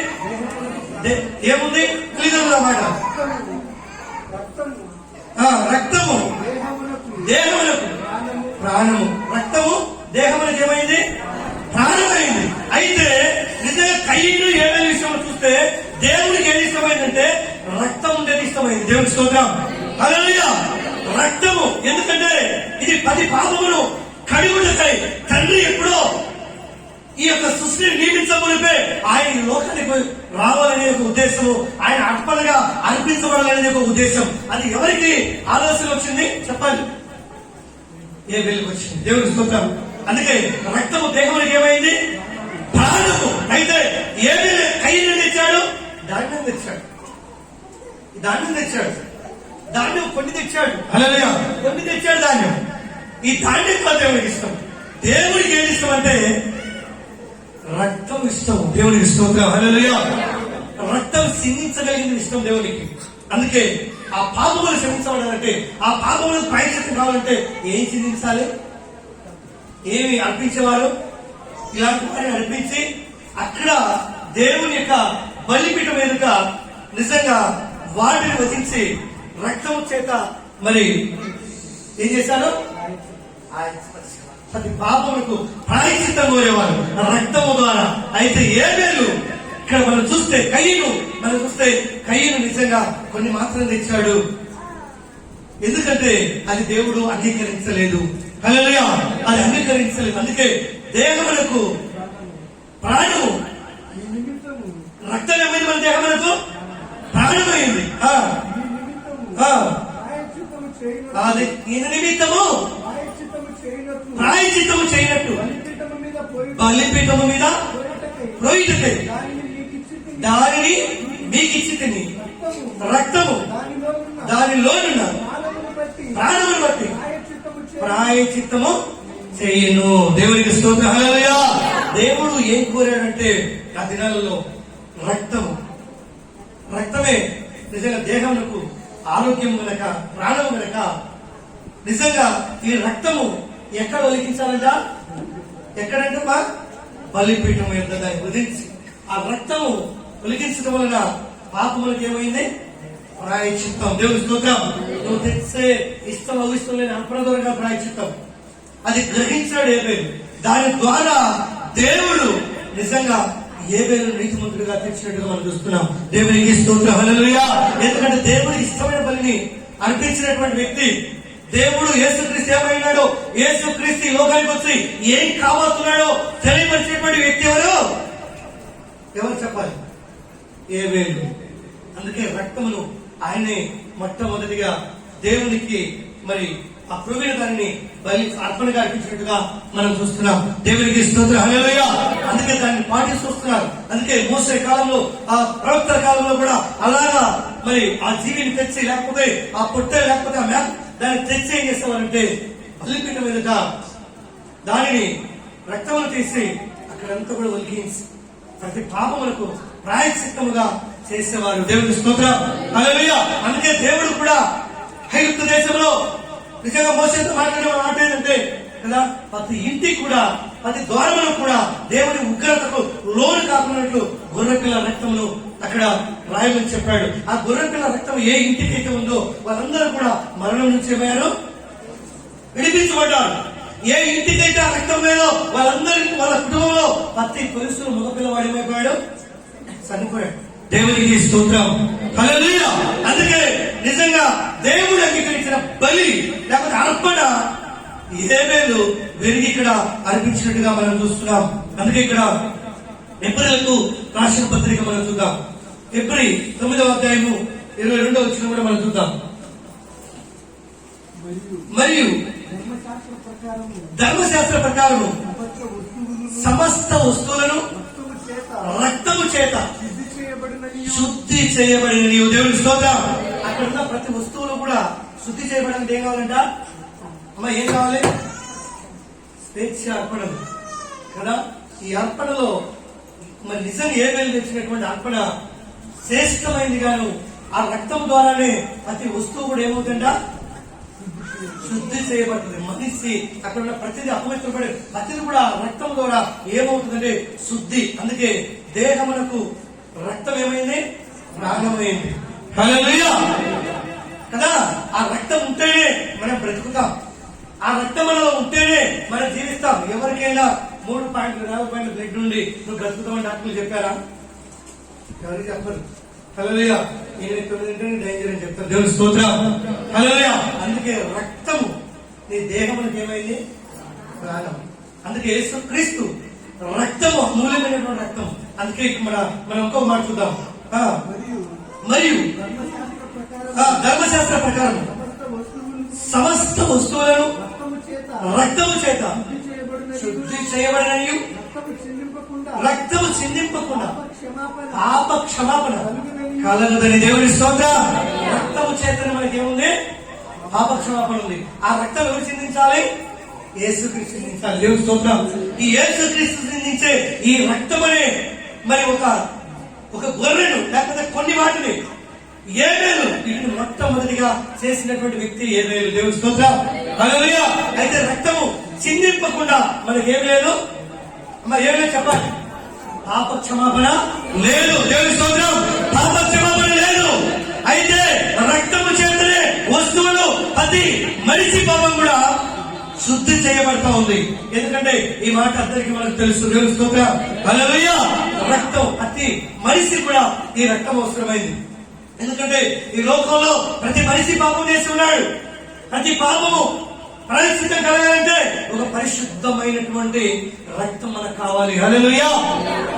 తెలియదు మాట. రక్తము దేహములకు ప్రాణము. రక్తము దేహములకు ఏమైంది? ప్రాణమైంది. అయితే నిజంగా కయ్యను ఏడేళ్ళ విషయంలో చూస్తే దేవుడికి ఏది ఇష్టమైందంటే రక్తం ఉండేది ఇష్టమైంది. దేవుడి స్తోత్రం. హల్లెలూయా. రక్తము, ఎందుకంటే ఇది 10 పాపములు కడుగుటకై తండ్రి ఎప్పుడో ఈ యొక్క సృష్టిని నియమించబడిపే ఆయన లోకానికి రావాలనే ఒక ఉద్దేశము, ఆయన అర్పణగా అర్పించబడాలనే ఒక ఉద్దేశం. అది ఎవరికి ఆలోచన వచ్చింది చెప్పాలి? హేబేలుకు వచ్చింది. దేవుడికి స్తోత్రం. అందుకే రక్తము దేహమునికి ఏమైంది? ప్రాణము. అయితే హేబేలు కయ్యను తెచ్చాడు, ధాన్యం తెచ్చాడు. ధాన్యం కొన్ని తెచ్చాడు. హల్లెలూయా. కొన్ని తెచ్చాడు ధాన్యం. ఈ ధాన్యం దేవుడికి ఇష్టం. దేవుడికి ఏది ఇష్టం అంటే రక్తం ఇష్టం. దేవునికి స్తోత్రం. హల్లెలూయా. రక్తం సిందించగలిగింది ఇష్టం దేవునికి. అందుకే ఆ పాపములు క్షమించబడాలంటే, ఆ పాపములకు ప్రాయశ్చిత్తం కావాలంటే ఏం చిందించాలి? ఏమి అర్పించేవారు? ఇలాంటి వారిని అర్పించి అక్కడ దేవుని యొక్క బలిపీఠం ఎదుట నిజంగా వాటిని వధించి రక్తము చేత మరి ఏం చేశారు? ప్రతి పాపములకు ప్రాయశ్చిత్తం కోరేవారు రక్తము ద్వారా. అయితే హేబేలు ఇక్కడ మనం చూస్తే కయ్యను నిజంగా కొన్ని మాత్రం తెచ్చాడు. ఎందుకంటే అది దేవుడు అంగీకరించలేదు. హల్లెలూయా. అది అంగీకరించలేదు. అందుకే దేహములకు ప్రాణము, రక్తం ఏమైంది? మన దేహములకు ప్రాణమైంది. అది ఈయన నిమిత్తము ప్రాయశ్చిత్తము చేయనట్టు బలిపీఠము మీద ప్రోయిటకై దానిని మీకు ఇచ్చి తిని, రక్తము దానిలోనున్న ప్రాణమును బట్టి ప్రాయశ్చిత్తము చేయను. దేవునికి స్తోత్రం. హల్లెలూయా. దేవుడు ఏం కోరాడంటే ఆ దినాలలో రక్తమే నిజంగా దేహములకు ఆరోగ్యం గనక, ప్రాణము గనక నిజంగా ఈ రక్తము ఎక్కడ ఒలికించాలంట? ఎక్కడంటే మా బలిపీఠం ఎంత దాన్ని వదిలించి ఆ రక్తము ఒలికించడం వలన పాపములకు ఏమైంది? ప్రాయశ్చిత్తం. దేవుని స్తోత్రం. నువ్వు తెచ్చే ఇష్టం అవిష్టం లేని అర్పణ ద్వారా ప్రాయశ్చిత్తం అది గ్రహించాడు హేబేలు. దాని ద్వారా దేవుడు నిజంగా హేబేలు నీతిమంతుడిగా తెచ్చినట్టుగా మనం చూస్తున్నాం. దేవునికి స్తోత్రం. హల్లెలూయా. ఎందుకంటే దేవుడికి ఇష్టమైన బలిని అర్పించినటువంటి వ్యక్తి దేవుడు. యేసుక్రీస్తు ఏమైనాడో, యేసుక్రీస్తు ఈ లోకానికి వచ్చి ఏం కాబోతున్నాడో తెలియపరిచేటువంటి వ్యక్తి ఎవరు చెప్పాలి? హేబేలు. అందుకే రక్తమును ఆయనే మొట్టమొదటిగా దేవునికి మరి ఆ ప్రవీణ దానిని బలి అర్పణగా అర్పించినట్టుగా మనం చూస్తున్నాం. దేవునికి స్తోత్రం. హల్లెలూయా. అందుకే దాన్ని పాటిస్తున్నారు. అందుకే మోసే కాలంలో, ఆ ప్రవక్తల కాలంలో కూడా అలాగా మరి ఆ జీవిని తెచ్చి, లేకపోతే ఆ పొట్టే, లేకపోతే ఆ మేక దాన్ని తెచ్చి ఏం చేసేవారంటే బలిపీఠం ఎదుట దానిని రక్తమును తీసి అక్కడంతా కూడా ఒలిగించి ప్రతి పాపములకు ప్రాయశ్చిత్తముగా చేసేవారు. దేవుని స్తోత్రం, హల్లెలూయా. అందుకే దేవుడు కూడా ఐగుప్తు దేశంలో నిజంగా మోసేతో మాట్లాడే మాట ఏంటంటే కదా, ప్రతి ఇంటికి కూడా ప్రతి ద్వారములకు కూడా దేవుని ఉగ్రతకు లోను కాకున్నట్లు గొర్రెపిల్ల రక్తమును అక్కడ రాయమని చెప్పాడు. ఆ గొర్రెపిల్ల రక్తం ఏ ఇంటికి అయితే ఉందో వాళ్ళందరూ కూడా మరణం నుంచి ఏమయ్యారు, విడిపించబడ్డారు. ఏ ఇంటికైతే ఆ రక్తం లేదో వాళ్ళందరికీ వాళ్ళ కుటుంబంలో ప్రతి పురుషుడు మగపిల్లవాడు ఏమైపోయాడు, చనిపోయాడు. దేవునికి స్తోత్రం, హల్లెలూయా. అందుకే నిజంగా దేవుడు అంగీకరించిన బలి లేకపోతే అర్పణ హేబేలు వెరిగి ఇక్కడ అర్పించినట్టుగా మనం చూస్తున్నాం. అందుకే ఇక్కడ ఎబ్రీయులకు రాసిన పత్రిక మనం చూద్దాం. ఎబ్రీ 9వ అధ్యాయము 22వ వచనం కూడా మనం చూద్దాం. మరియు ధర్మశాస్త్ర ప్రకారము సమస్త వస్తువులను రక్తము చేత శుద్ధి చేయబడిన నీవు. దేవుని స్తోత్రం. అక్కడ ఉన్న ప్రతి వస్తువులు కూడా శుద్ధి చేయబడినది ఏం కావాలంట అమ్మా, ఏం కావాలి, స్వేచ్ఛ అర్పణలు కదా. ఈ అర్పణలో మరి నిజంగా ఏ వేలు తెచ్చినటువంటి అర్పణ శ్రేష్టమైంది గాను ఆ రక్తం ద్వారానే ప్రతి వస్తువు కూడా ఏమవుతుంట, శుద్ధి చేయబడుతుంది. మనిషి అక్కడ ఉన్న ప్రతిదీ అపవిత్రపడే ప్రతిది కూడా రక్తం ద్వారా ఏమవుతుందంటే శుద్ధి. అందుకే దేహమునకు రక్తం ఏమైంది, ప్రాణమైంది. హల్లెలూయా కదా. ఆ రక్తం ఉంటేనే మనం బ్రతుకుతాం. ఆ రక్తం మనలో ఉంటేనే మనం జీవిస్తాం. ఎవరికైనా 3.4 బ్లడ్ నుండి నువ్వు బ్రతుకుతామని డాక్టర్లు చెప్పారా? ఎవరికి చెప్పరు. హల్లెలూయా. నేను డేంజర్ అని చెప్తాను. దేవుని స్తోత్రం, హల్లెలూయా. అందుకే రక్తము నీ దేహమునికి ఏమైంది, ప్రాణం. అందుకే యేసుక్రీస్తు రక్తము అమూల్యమైనటువంటి రక్తం. అందుకే మనం ఇంకో మాట చూద్దాం. మరియు ధర్మశాస్త్ర ప్రకారం సమస్త వస్తువులను రక్తము చేత శుద్ధి చేయబడినయు రక్తము చిందింపకుండా పాప క్షమాపణ కలగదని. దేవుని స్తోత్రం. రక్తము చేతనే మనకి ఏముంది, పాప క్షమాపణ ఉంది. ఆ రక్తం ఎవరు చిందించాలి, యేసుక్రీస్తు చిందించాలి. దేవుని స్తోత్రం. ఈ యేసుక్రీస్తు చిందించే ఈ రక్తమనే మరి ఒక గొర్రెను లేకపోతే కొన్ని వాటిని హేబేలు వీటిని మొట్టమొదటిగా చేసినటువంటి వ్యక్తి హేబేలు. దేవుని స్తోత్రం, హల్లెలూయా. అయితే రక్తము చిందింపకుండా మనకి ఏం లేదు అమ్మా, ఏం లేదు చెప్పాలి, పాప క్షమాపణ లేదు. దేవుని స్తోత్రం, పాప క్షమాపణ లేదు. అయితే రక్తము చేతనే వస్తువులు ప్రతి మనిషి పాపం కూడా శుద్ధి చేయబడతా ఉంది. ఎందుకంటే ఈ మాట అందరికీ మనకు తెలుసు. దేవుని స్తోత్రం, హల్లెలూయా. రక్తం ప్రతి మనిషి కూడా ఈ రక్తం అవసరమైంది. ఎందుకంటే ఈ లోకంలో ప్రతి మనిషి పాపం చేసి ఉన్నాడు. ప్రతి పాపము ప్రాయశ్చిత్తం కలగాలంటే ఒక పరిశుద్ధమైనటువంటి రక్తం మనకు కావాలి. హల్లెలూయా.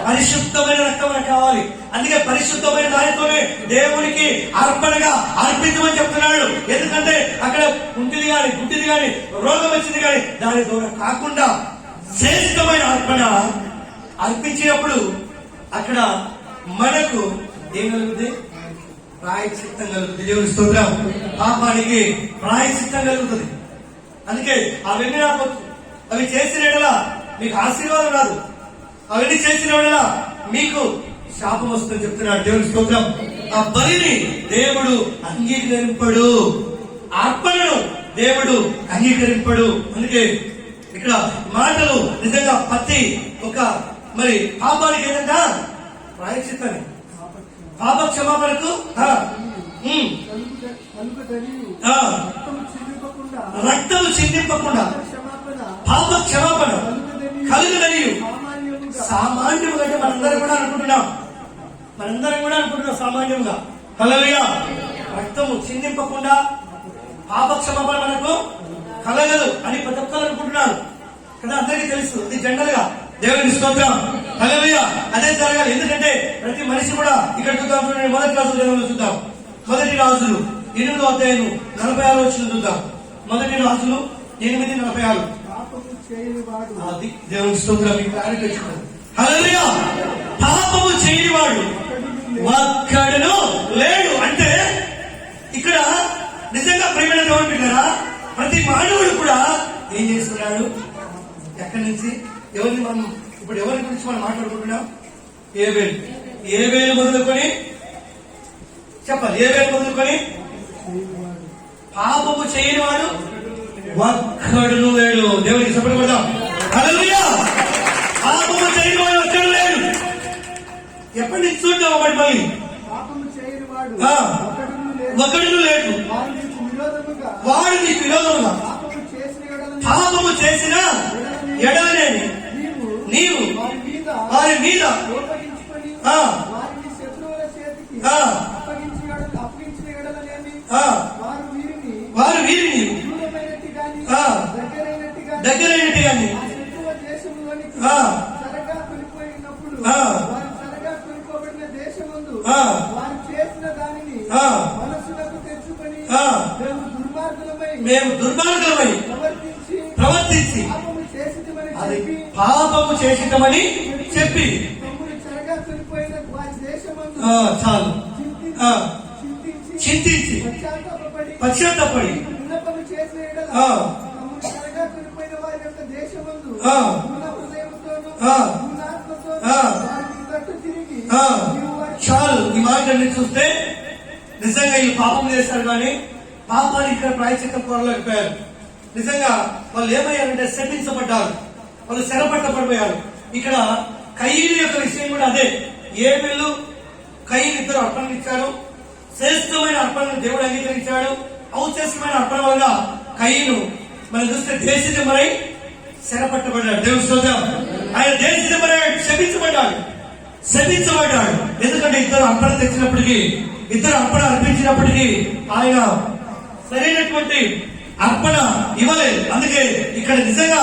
పరిశుద్ధమైన రక్తం మనకు కావాలి. అందుకే పరిశుద్ధమైన దానితోనే దేవునికి అర్పణగా అర్పించమని చెప్తున్నాడు. ఎందుకంటే అక్కడ కుంటిది గాని గుడ్డిది గాని రోగం వచ్చింది గాని దాని ద్వారా కాకుండా శ్రేష్టమైన అర్పణ అర్పించినప్పుడు అక్కడ మనకు ఏం కలుగుతుంది, ప్రాయశ్చిత్తం కలుగుతుంది. దేవుని స్తోత్రం. పాపానికి ప్రాయశ్చిత్తం కలుగుతుంది. అందుకే అవన్నీ రావచ్చు. అవి చేసిన మీకు ఆశీర్వాదం రాదు. అవన్నీ చేసిన మీకు శాపం వస్తుందని చెప్తున్నాడు. దేవుని స్తోత్రం. ఆ బలిని దేవుడు అంగీకరింపడు, అర్పణను దేవుడు అంగీకరింపడు. అందుకే ఇక్కడ మాటలు నిజంగా ప్రతి ఒక మరి పాపానికి ఏదంట ప్రాయశ్చిత్తాన్ని, పాప క్షమాపణకు రక్తము చిందింపకుండా పాప క్షమాపణ కలుగునని సామాన్యంగా మనందరం కూడా అనుకుంటున్నాం. సామాన్యంగా హల్లెలూయా. రక్తము చిందింపకుండా పాప క్షమాపణ మనకు కలగదు అని ప్రతి ఒక్కరు అనుకుంటున్నారు కదా. అందరికీ తెలుసు, ఇది జనరల్ గా. దేవుని స్తోత్రం, హల్లెలూయా. అదే జరగాలి. ఎందుకంటే ప్రతి మనిషి కూడా ఇక్కడ చూద్దాం. మొదటి రాజులు చూద్దాం. మొదటి రాజులు 8వ అధ్యాయం 46 వచనం చూద్దాం. మొదటి రాజులు 8:46. అది దేవుని స్తోత్రం. హల్లెలూయా. పాపము చేయనివాడు ఒక్కడును లేడు. అంటే ఇక్కడ నిజంగా ప్రియమైన దేవుని బిడ్డలారా, ప్రతి మానవుడు కూడా ఏం చేస్తున్నాడు, ఎక్కడి నుంచి ఎవరిని మనం ఇప్పుడు ఎవరి గురించి మనం మాట్లాడుకుంటున్నాం? ఏబేలు మొదలుకొని చెప్పాలి. ఏబేలు మొదలుకొని పాపము చేయని వాడు ఒక్కడును లేడు. దేవుడికి సపోర్ట్ కొడదాం. హల్లెలూయా. పాపము చేయని వాడు ఒక్కడు లేడు. ఎప్పటి నుంచి చూద్దాం ఒకటి మళ్ళీ ఒకడును లేడు. వాడు నీకు విరోధముగా పాపము చేసిన ఎడలనేమి నీవు వారి మీద వారు వీరిని దగ్గరైనట్టు కానీ మేము దుర్మార్గులమై ప్రవర్తించి అది పాపము చేసిద్దామని చెప్పి చాలు చింతించి పశ్చాత్తపడి చాలు. ఈ మాటలన్నీ చూస్తే నిజంగా ఈ పాపం చేస్తారు కానీ పాపానికి ఇక్కడ ప్రాయశ్చిత్తం కోరలేకపోయారు. నిజంగా వాళ్ళు ఏమయ్యారంటే శపించబడ్డారు, వాళ్ళు శరపట్టబడిపోయారు. ఇక్కడ కయీను యొక్క విషయం కూడా అదే. ఏబేలు కయీను ఇద్దరు అర్పణలు ఇచ్చారు. శ్రేష్టమైన అర్పణను దేవుడు అంగీకరించాడు. ఔచేష్టమైన అర్పణ వల్ల కయీను మనం చూస్తే దేశమరై శరపట్టబడ్డాడు. దేవుడు స్తోత్రం. ఆయన దేశమరై శపించబడ్డాడు. ఎందుకంటే ఇద్దరు అర్పణ తెచ్చినప్పటికీ, ఇద్దరు అర్పణ అర్పించినప్పటికీ ఆయన సరైనటువంటి అర్పణ ఇవ్వలేదు. అందుకే ఇక్కడ నిజంగా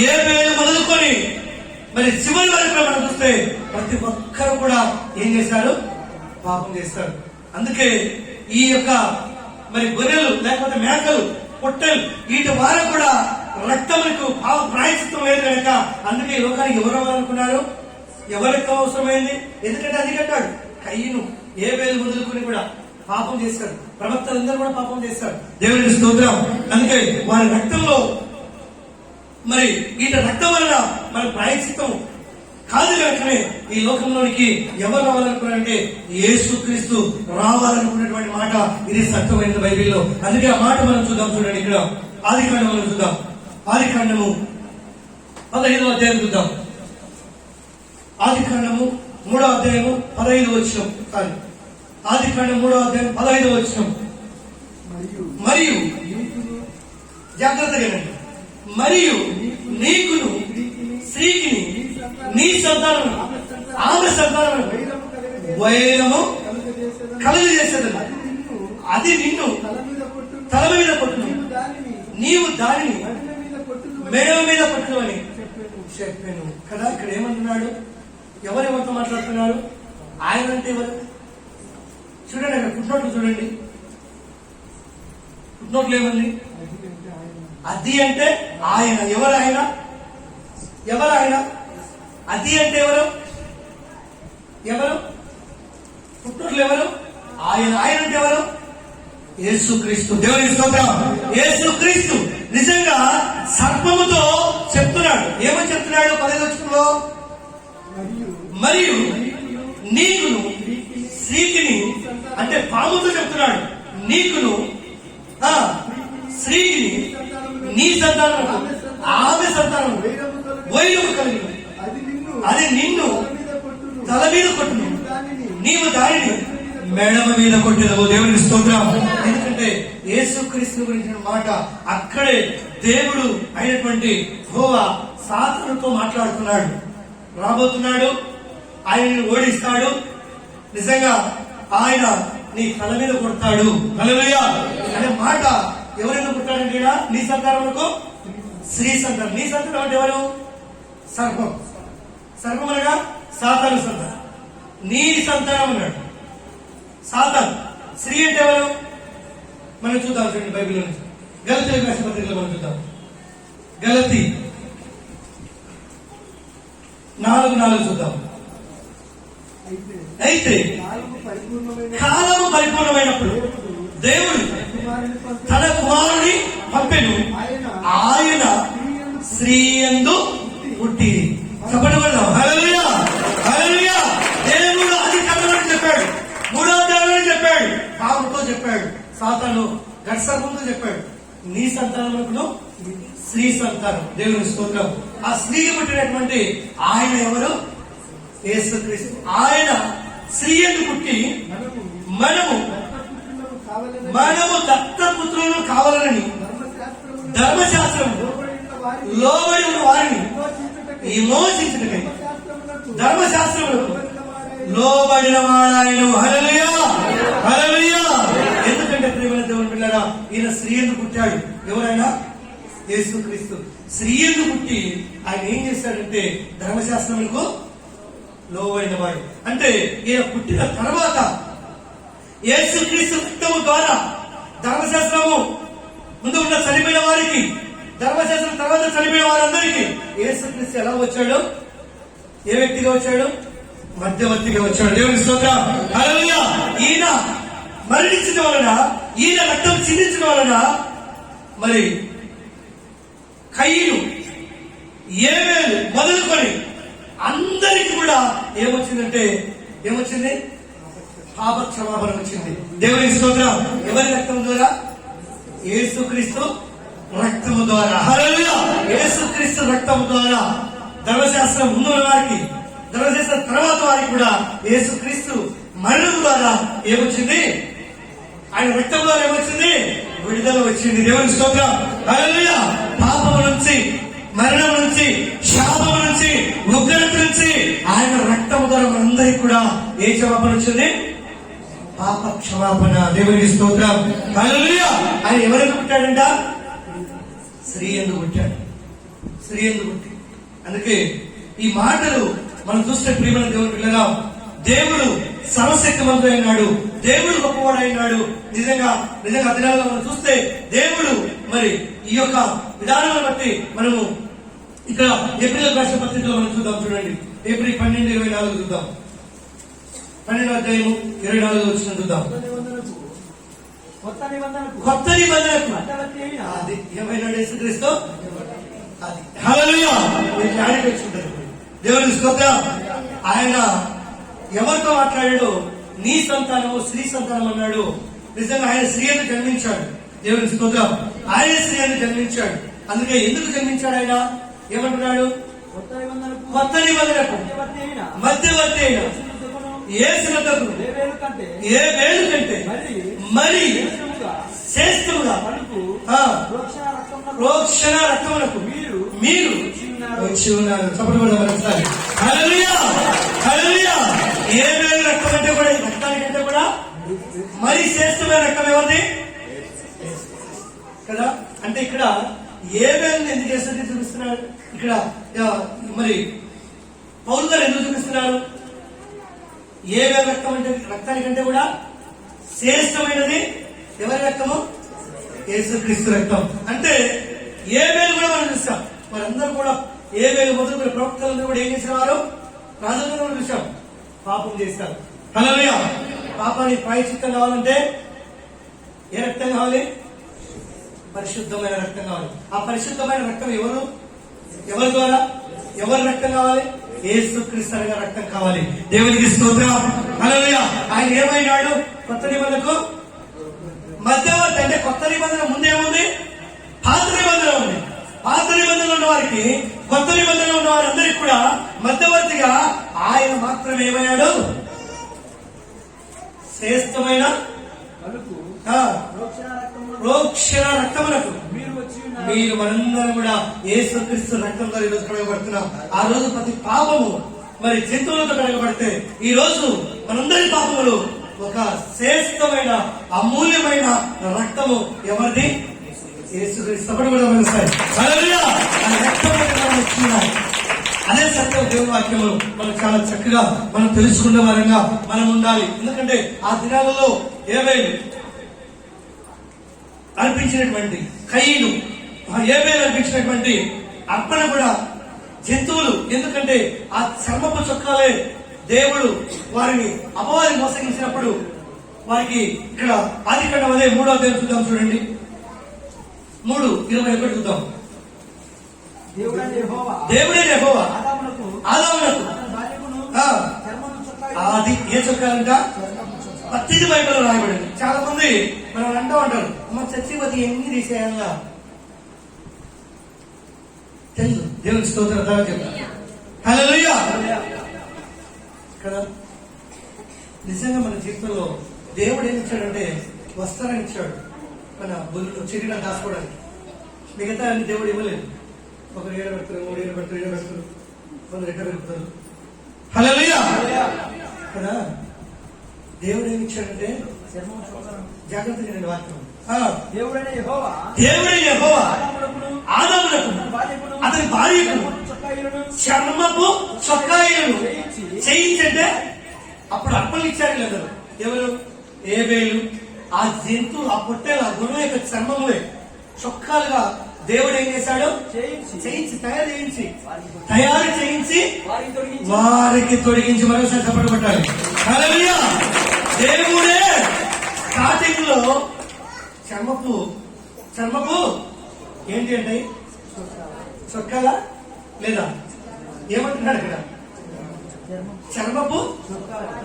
ఏబేలు మొదలుకొని మరి చివరి వరకు మనం చూస్తే ప్రతి ఒక్కరు కూడా ఏం చేశారు? పాపం చేస్తారు. అందుకే ఈ యొక్క మరి గొర్రెలు లేకపోతే మేకలు, పొట్టెలు వీటి వారు కూడా రక్తములకు ప్రాయశ్చిత్తం లేదు కనుక అందుకే ఈ లోకానికి ఎవరు అవ్వాలనుకున్నారు? ఎవరు రక్తం అవసరమైంది? ఎందుకంటే అది కట్టాడు కయీను. ఏబేలు మొదలుకొని కూడా పాపం చేశారు. ప్రవక్తలందరూ కూడా పాపం చేశారు. దేవునికి స్తోత్రం. అందుకే వారి రక్తంలో మరి వీటి రక్తం వలన మన ప్రాయశ్చిత్తం కాదు కనుకనే ఈ లోకంలోనికి ఎవరు రావాలనుకున్నారంటే యేసుక్రీస్తు రావాలనుకున్నటువంటి మాట ఇది సత్యమైనది బైబిల్లో. అందుకే ఆ మాట మనం చూద్దాం. చూడండి, ఇక్కడ ఆదికాండం మనం చూద్దాం. ఆదికాండము 15వ అధ్యాయం చూద్దాం. ఆదికాండము 3వ అధ్యాయము 15వ వచనం. ఆదికాండం 3వ అధ్యాయం 15వ వచనం. మరియు జాగ్రత్తగా మరియు నీకును స్త్రీకిని నీ సంతానం ఆమె సంతానం వైరము కలుగజేసేదని అది నిన్ను తల మీద కొట్టును, నీవు దానిని మేడ మీద కొట్టును అని చెప్పాను కదా. ఇక్కడ ఏమంటున్నాడు? ఎవరెవరితో మాట్లాడుతున్నాడు? ఆయన అంటే ఎవరు? చూడండి, అక్కడ ఫుట్నోట్లు చూడండి. ఫుట్నోట్లు ఏమంది? అది అంటే ఆయన. ఎవరు ఆయన? ఎవరు ఆయన? అది అంటే ఎవరు? పుట్టినట్లు ఎవరు? ఆయన. ఆయన అంటే ఎవరు? యేసుక్రీస్తు. దేవుని స్తోత్రం. యేసుక్రీస్తు నిజంగా సర్పముతో చెప్తున్నాడు. ఏమని చెప్తున్నాడు? 15వ వచనంలో మరియు నీకును స్త్రీకిని అంటే పాముతో చెప్తున్నాడు. నీకును స్త్రీకిని నీ సంతానం ఆమె సంతానం వైరము కలిగి అది నిన్ను తల మీద కొట్టును, నీవు దానిని మెడమ మీద కొట్టినవు. దేవుని స్తోత్రం. ఎందుకంటే యేసుక్రీస్తు గురించిన మాట అక్కడే దేవుడు అయినటువంటి యెహోవా సాతానుతో మాట్లాడుతున్నాడు. రాబోతున్నాడు, ఆయనను ఓడిస్తాడు. నిజంగా ఆయన నీ తల మీద కొడతాడు. హల్లెలూయా అనే మాట ఎవరైనా పుట్టాడంటే నీ సంతానములకు స్త్రీ సంతానం. నీ సంతానం అంటే ఎవరు? సర్పం. సర్పం అనగా సాతాను సంతానం. నీ సంతానం అన్నాడు సాతాను. స్త్రీ అంటే ఎవరు? మనం చూద్దాం. చూడండి బైబిల్లో నుంచి గలతీ రాసిన పత్రికలో మనం చూద్దాం. గలతీ 4:4 చూద్దాం. అయితే కాలము పరిపూర్ణమైనప్పుడు దేవుడు తన కుమారుని పంపెను. ఆయన స్త్రీ యందు సాతాను గట్సర్పంతో చెప్పాడు, నీ సంతానమునకును స్త్రీ సంతానం. దేవుని స్తోత్రం. ఆ స్త్రీకి పుట్టినటువంటి ఆయన ఎవరు? యేసుక్రీస్తు. ఆయన స్త్రీ ఎందుకు పుట్టి మనము దత్తపుత్రులను కావాలని ధర్మశాస్త్రం లోబడి ఉన్న వారిని విమోచించుటకై ధర్మశాస్త్రములకు లోబడిన వాడాయను. హల్లెలూయా, హల్లెలూయా. ఎందుకంటే ప్రియమైన దేవుని పిల్లరా, ఈయన స్త్రీ ఎందుకు పుట్టాడు? ఎవరైనా యేసుక్రీస్తు స్త్రీ ఎందుకు పుట్టి ఆయన ఏం చేశాడంటే ధర్మశాస్త్రములకు లోబడిన వాడు. అంటే ఈయన పుట్టిన తర్వాత యేసుక్రీస్తు రక్తము ద్వారా ధర్మశాస్త్రము ముందు ఉన్న చనిపోయిన వారికి, ధర్మశాస్త్రం తర్వాత చనిపోయిన వారందరికీ యేసుక్రీస్తు ఎలా వచ్చాడు? ఏ వ్యక్తిగా వచ్చాడు? మధ్యవర్తిగా వచ్చాడు. దేవుని స్తోత్రం. హల్లెలూయా. ఈయన మరణించడం వలన, ఈయన రక్తం చిందించడం వలన మరి కయ్యను, ఏమేలు మొదలుకొని అందరికి కూడా ఏమొచ్చిందంటే ఏమొచ్చింది? పాప క్షమాపణ వచ్చింది. దేవునికి స్తోత్రం. ఎవరి రక్తం ద్వారా? యేసుక్రీస్తు రక్తము ద్వారా. హల్లెలూయా. యేసుక్రీస్తు రక్తము ద్వారా ధర్మశాస్త్రం ముందు వారికి, ధర్మశాస్త్రం తర్వాత వారికి కూడా యేసుక్రీస్తు మరణం ద్వారా ఏమొచ్చింది? ఆయన రక్తం ద్వారా ఏమొచ్చింది? విడుదల వచ్చింది. దేవుని స్తోత్రం. హల్లెలూయా. పాపము నుంచి, మరణం నుంచి, శాపము నుంచి, ఉగ్రత నుంచి ఆయన రక్తము ద్వారా మనందరికీ కూడా ఏ క్షమాపణ వచ్చింది? పాప క్షమాపణ. దేవునికి స్తోత్రం. హల్లెలూయా. ఆయన ఎవరెందుకు పుట్టాడంట? స్త్రీ ఎందుకు పుట్టాడు? స్త్రీ ఎందుకు పుట్టి? అందుకే ఈ మాటలు మనం చూస్తే ప్రియమైన దేవుని పిల్లగా, దేవుడు సర్వశక్తిమంతుడైనాడు, దేవుడు గొప్పవాడైనాడు. నిజంగా దినాల్లో మనం చూస్తే దేవుడు మరి ఈ యొక్క విధానాన్ని బట్టి మనము ఇక్కడ ఏప్రిల్ రాష్ట్ర పత్రికలో మనం చూద్దాం. చూడండి, ఏప్రిల్ 12:24 చూద్దాం. 12వ అధ్యాయము 24 వచ్చిన చూద్దాం. కొత్త నిబంధనకు అది ఏమైనాడు యేసుక్రీస్తు? అది. హల్లెలూయా. దేవుని స్తోత్రం. ఆయన ఎవరితో మాట్లాడాడు? నీ సంతానము స్త్రీ సంతానం అన్నాడు. నిజంగా ఆయన స్త్రీ అని జన్మించాడు. దేవుని స్తోత్రం. ఆయన స్త్రీ అని జన్మించాడు. అందుకే ఎందుకు జన్మించాడు? ఆయన ఏమంటున్నాడు? కొత్త నిబంధనకు మధ్యవర్తి అయిన యేసునకు ఏ వేలు కంటే మరి శ్రేష్ఠముగా ప్రోక్షణ రక్తమునకు మీరు వచ్చి ఉన్నారు. చెప్పబడి మరొకసారి హల్లెలూయా, హల్లెలూయా. ఏ వేలు రక్తం అంటే కూడా, రక్తానికంటే కూడా మరి శ్రేష్టమైన రక్తం ఎవరిది కదా? అంటే ఇక్కడ ఏ వేలు ఎందుకు చేస్తుంది చూపిస్తున్నాడు? ఇక్కడ మరి పౌలు గారు ఎందుకు చూపిస్తున్నారు? ఏ వేలు రక్తం అంటే రక్తానికంటే కూడా శ్రేష్టమైనది ఎవరి రక్తము? యేసుక్రీస్తు రక్తం. అంటే ఏ వేలు కూడా మనం చూస్తాం. వారందరూ కూడా ఏ వేలు మొదలు ప్రవక్తలందరూ కూడా ఏం చేసేవారు? రాజులను కూడా చూసాం, పాపం చేస్తారు. హల్లెలూయా. పాపానికి ప్రాయశ్చిత్తం కావాలంటే ఏ రక్తం కావాలి? పరిశుద్ధమైన రక్తం కావాలి. ఆ పరిశుద్ధమైన రక్తం ఎవరి ద్వారా? ఎవరి రక్తం కావాలి? యేసుక్రీస్తు అనే రక్తం కావాలి. దేవునికి స్తోత్రం. హల్లెలూయా. ఆయన ఏమైనాడు? కొత్త నిబంధనకు మధ్యవర్తి. అంటే కొత్త నిబంధన ముందేముంది? పాత నిబంధన ఉంది. పాత నిబంధనలు ఉన్న వారికి, కొత్త నిబంధనలు ఉన్న వారందరికీ కూడా మధ్యవర్తిగా ఆయన మాత్రమే ఏమయ్యాడు? శ్రేష్టమైన ప్రోక్షణ రక్తమునకు మీరు మనందరం కూడా యేసుక్రీస్తు రక్తంతో ఈరోజు కడగబడుతున్నాం. ఆ రోజు ప్రతి పాపము మరి జంతువులతో కడగబడితే, ఈ రోజు మనందరి పాపములు ఒక శ్రేష్టమైన అమూల్యమైన రక్తము ఎవరిది? యేసుక్రీస్తు. హల్లెలూయా. ఆ రక్తం అదే సత్యం. దేవుని వాక్యము మనం చాలా చక్కగా మనం తెలుసుకున్న వారంగా మనం ఉండాలి. ఎందుకంటే ఆ దినాలలో ఏబేలు అర్పించినటువంటి కయీను, ఏబేలు అర్పించినటువంటి అర్పణ కూడా జంతువులు. ఎందుకంటే ఆ చర్మపు చొక్కాలే దేవుడు వారిని అపవాది మోసగించినప్పుడు వారికి ఇక్కడ ఆదికాండం అదే 3వ అధ్యాయం చూద్దాం. చూడండి, 3:21 చూద్దాం. దేవుడే యెహోవా ఆదామునకు అది ఏ చొక్కాలంట? ప్రతిది బైబిల్లో రాయబడింది. చాలా మంది మనం అంటూ ఉంటాం, అమ్మ చచ్చిపోతే ఎన్ని తీసేయాలా తెలుసు. దేవుని స్తోత్రం తర్వాత చెప్తాను. హల్లెలూయా కదా. నిజంగా మన జీవితంలో దేవుడు ఏమి ఇచ్చాడంటే వస్త్రాన్ని ఇచ్చాడు, మన బొల్లు చెరిగిన దాచుకోవడానికి. మిగతా అన్ని దేవుడు ఇవ్వలేదు. ఒకరు 7 పెడతారు, 3 7 పెడతారు, 7 పెడతారు, కొందరు ఎక్కడ పెడతారు. హల్లెలూయా కదా. దేవుడు ఏమి ఇచ్చాడంటే జాగ్రత్తగా నేను వాక్యం, దేవుడైన యెహోవా ఆదామునకు అతని భార్యకు చర్మపు చొక్కాయిలను చేయించంటే అప్పుడు అప్పలు ఇచ్చారు కదా ఎవరు? ఏబేలు. ఆ జంతువు, ఆ పొట్టేలు, ఆ గుణం యొక్క చర్మములే చొక్కాలుగా దేవుడు ఏం చేశాడు? తయారు చేయించి వారికి తొడిగించి మరోసారి చప్పటపట్టాడు. హల్లెలూయా. దేవుడే స్టార్టింగ్ లో చర్మపు ఏంటి అంటే చొక్కాలా లేదా ఏమంటున్నాడు ఇక్కడ? చర్మపు.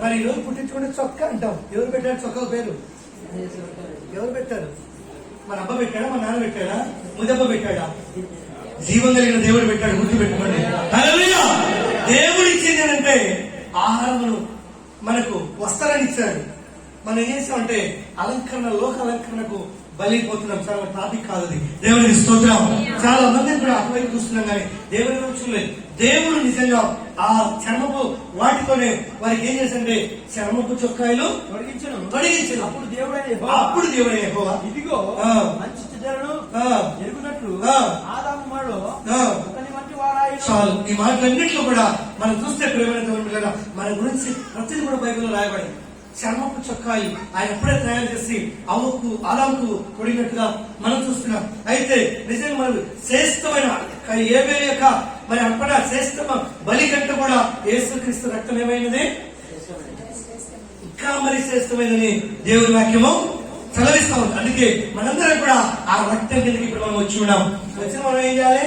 మరి ఈరోజు పుట్టించుకుంటే చొక్కా అంటాం. ఎవరు పెట్టారు చొక్కా పేరు? ఎవరు పెట్టారు? మన అబ్బ పెట్టాడా? మన నాన్న పెట్టాడా? ముదబ్బ పెట్టాడా? జీవం కలిగిన దేవుడు పెట్టాడు, గుర్తు పెట్టుకోండి. హల్లెలూయా. దేవుడు ఇచ్చింది ఏంటంటే ఆహారమును, మనకు వస్త్రాన్ని ఇచ్చాడు. మనం ఏం చేస్తామంటే అలంకరణ, లోక అలంకరణకు బలిపోతున్నాం. చాలా టాపిక్ కాదు అది. దేవుడికి స్తోత్రం. చాలా మందిని కూడా అటువైపు చూస్తున్నాం కానీ దేవుని వైపు చూడలేదు. దేవుడు నిజంగా ఆ చర్మపు వాటితోనే వారికి ఏం చేశారంటే చర్మపు చొక్కాయలు తొడిగించను. అప్పుడు దేవుడైన యెహోవా ఇదిగో మంచి చెడ్డలను ఎరుగునట్లు ఆదాము చాలు. ఈ మాటలన్నింటిలో కూడా మనం చూస్తే ప్రేమ మన గురించి ప్రతిదీ కూడా బైబిల్లో రాయబడి చర్మపు చొక్కాయి ఆయన ఎప్పుడే తయారు చేసి ఆదాముకు కొడినట్టుగా మనం చూస్తున్నాం. అయితే నిజంగా మనం శ్రేష్టమైన ఏబేలు యొక్క మరి అప్పటి శ్రేష్ఠ బలి కంటే కూడా యేసుక్రీస్తు రక్తం ఏమైనది? ఇంకా మరి శ్రేష్టమైనది దేవుని వాక్యము చదివిస్తా ఉంది. అందుకే మనందరం కూడా ఆ రక్తం కిందకి ఇప్పుడు మనం వచ్చి ఉన్నాం. వచ్చిన మనం ఏం చేయాలి?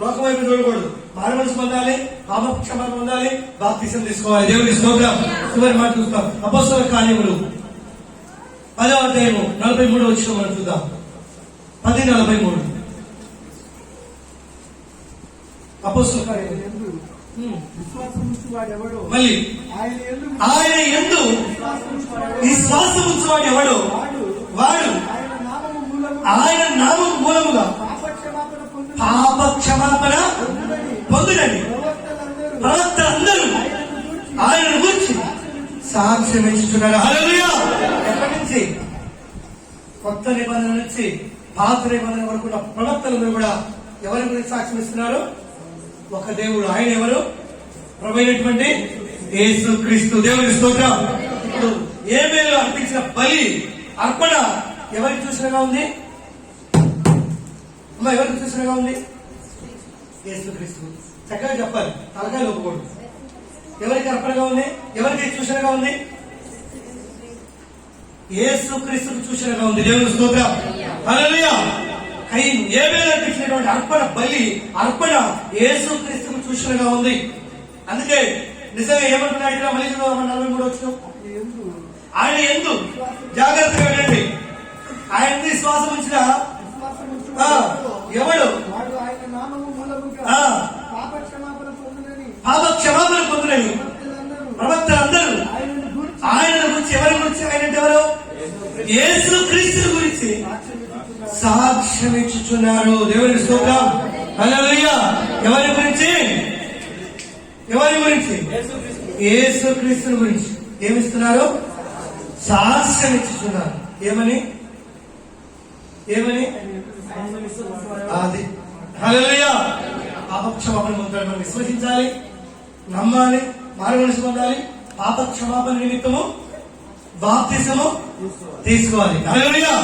లోకం వైపు చూడకూడదు. మానవలసి పొందాలి, పాపక్షమాపణ పొందాలి, బాప్తిసం తీసుకోవాలి. దేవుని స్తోత్రం. చివరి మాట చూస్తాం. అపోస్తల కార్యములు 10వ అధ్యాయము 43 వచ్చిన మనం చూద్దాం. 10:43 అపోస్తల కార్యములు. మళ్ళీ ఆయన యందు విశ్వాసం ఉంచువాడు ఎవడో వాడు ఆయన నామము మూలముగా పాప క్షమాపణ పొందుడని ప్రవక్తలందరూ ఆయనను గురించి సాక్ష్యం ఇచ్చుచున్నారు. హల్లెలూయా. ఎక్కడి నుంచి? కొత్త నిబంధన నుంచి పాత నిబంధన వరకు ఉన్న ప్రవక్తలందరూ కూడా ఎవరి గురించి సాక్ష్యం ఇస్తున్నారు? ఒక దేవుడు. ఆయన ఎవరు? ప్రభువైనటువంటి యేసుక్రీస్తు. దేవుని స్తోత్రం. ఇప్పుడు ఏబేలు అర్పించిన బలి అర్పణ ఎవరికి చూసినగా ఉంది? అమ్మా ఎవరికి చూసినగా ఉంది? యేసుక్రీస్తు. చక్కగా చెప్పాలి, తలకాయ లోపకూడదు. ఎవరికి అర్పణగా ఉంది? ఎవరికి చూసినగా ఉంది? యేసుక్రీస్తుకు చూసినగా ఉంది. దేవుని స్తోత్రం. హల్లెలూయా. ఏబేలు అర్పించినటువంటి అర్పణ యేసుక్రీస్తుకు చూసినగా ఉంది. అందుకే నిజంగా ఏమంటున్నాడు ఇక్కడ? మళ్ళీ 43 వచ్చిన ఆయన యందు జాగ్రత్తగా వినండి. ఆయన విశ్వాసం ఉంచిన ఎవడు పాప క్షమాపణ పొందునని ప్రవక్తలందరూ ఆయన గురించి ఎవరి గురించి? ఆయన ఎవరు? యేసుక్రీస్తు గురించి సాక్ష్యం ఇచ్చుచున్నారు. దేవుని స్తోత్రం. హల్లెలూయా. ఎవరి గురించి? యేసుక్రీస్తు గురించి ఏమిస్తున్నారు? సాక్ష్యం ఇచ్చుచున్నారు. ఏమని? అది హల్లెలూయా. పాపక్షమాపణ పొందాలి. మనం విశ్వసించాలి, నమ్మాలి, మారుమనసు పొందాలి. పాపక్షమాపణ నిమిత్తము బాప్తిసము తీసుకోవాలి. హల్లెలూయా.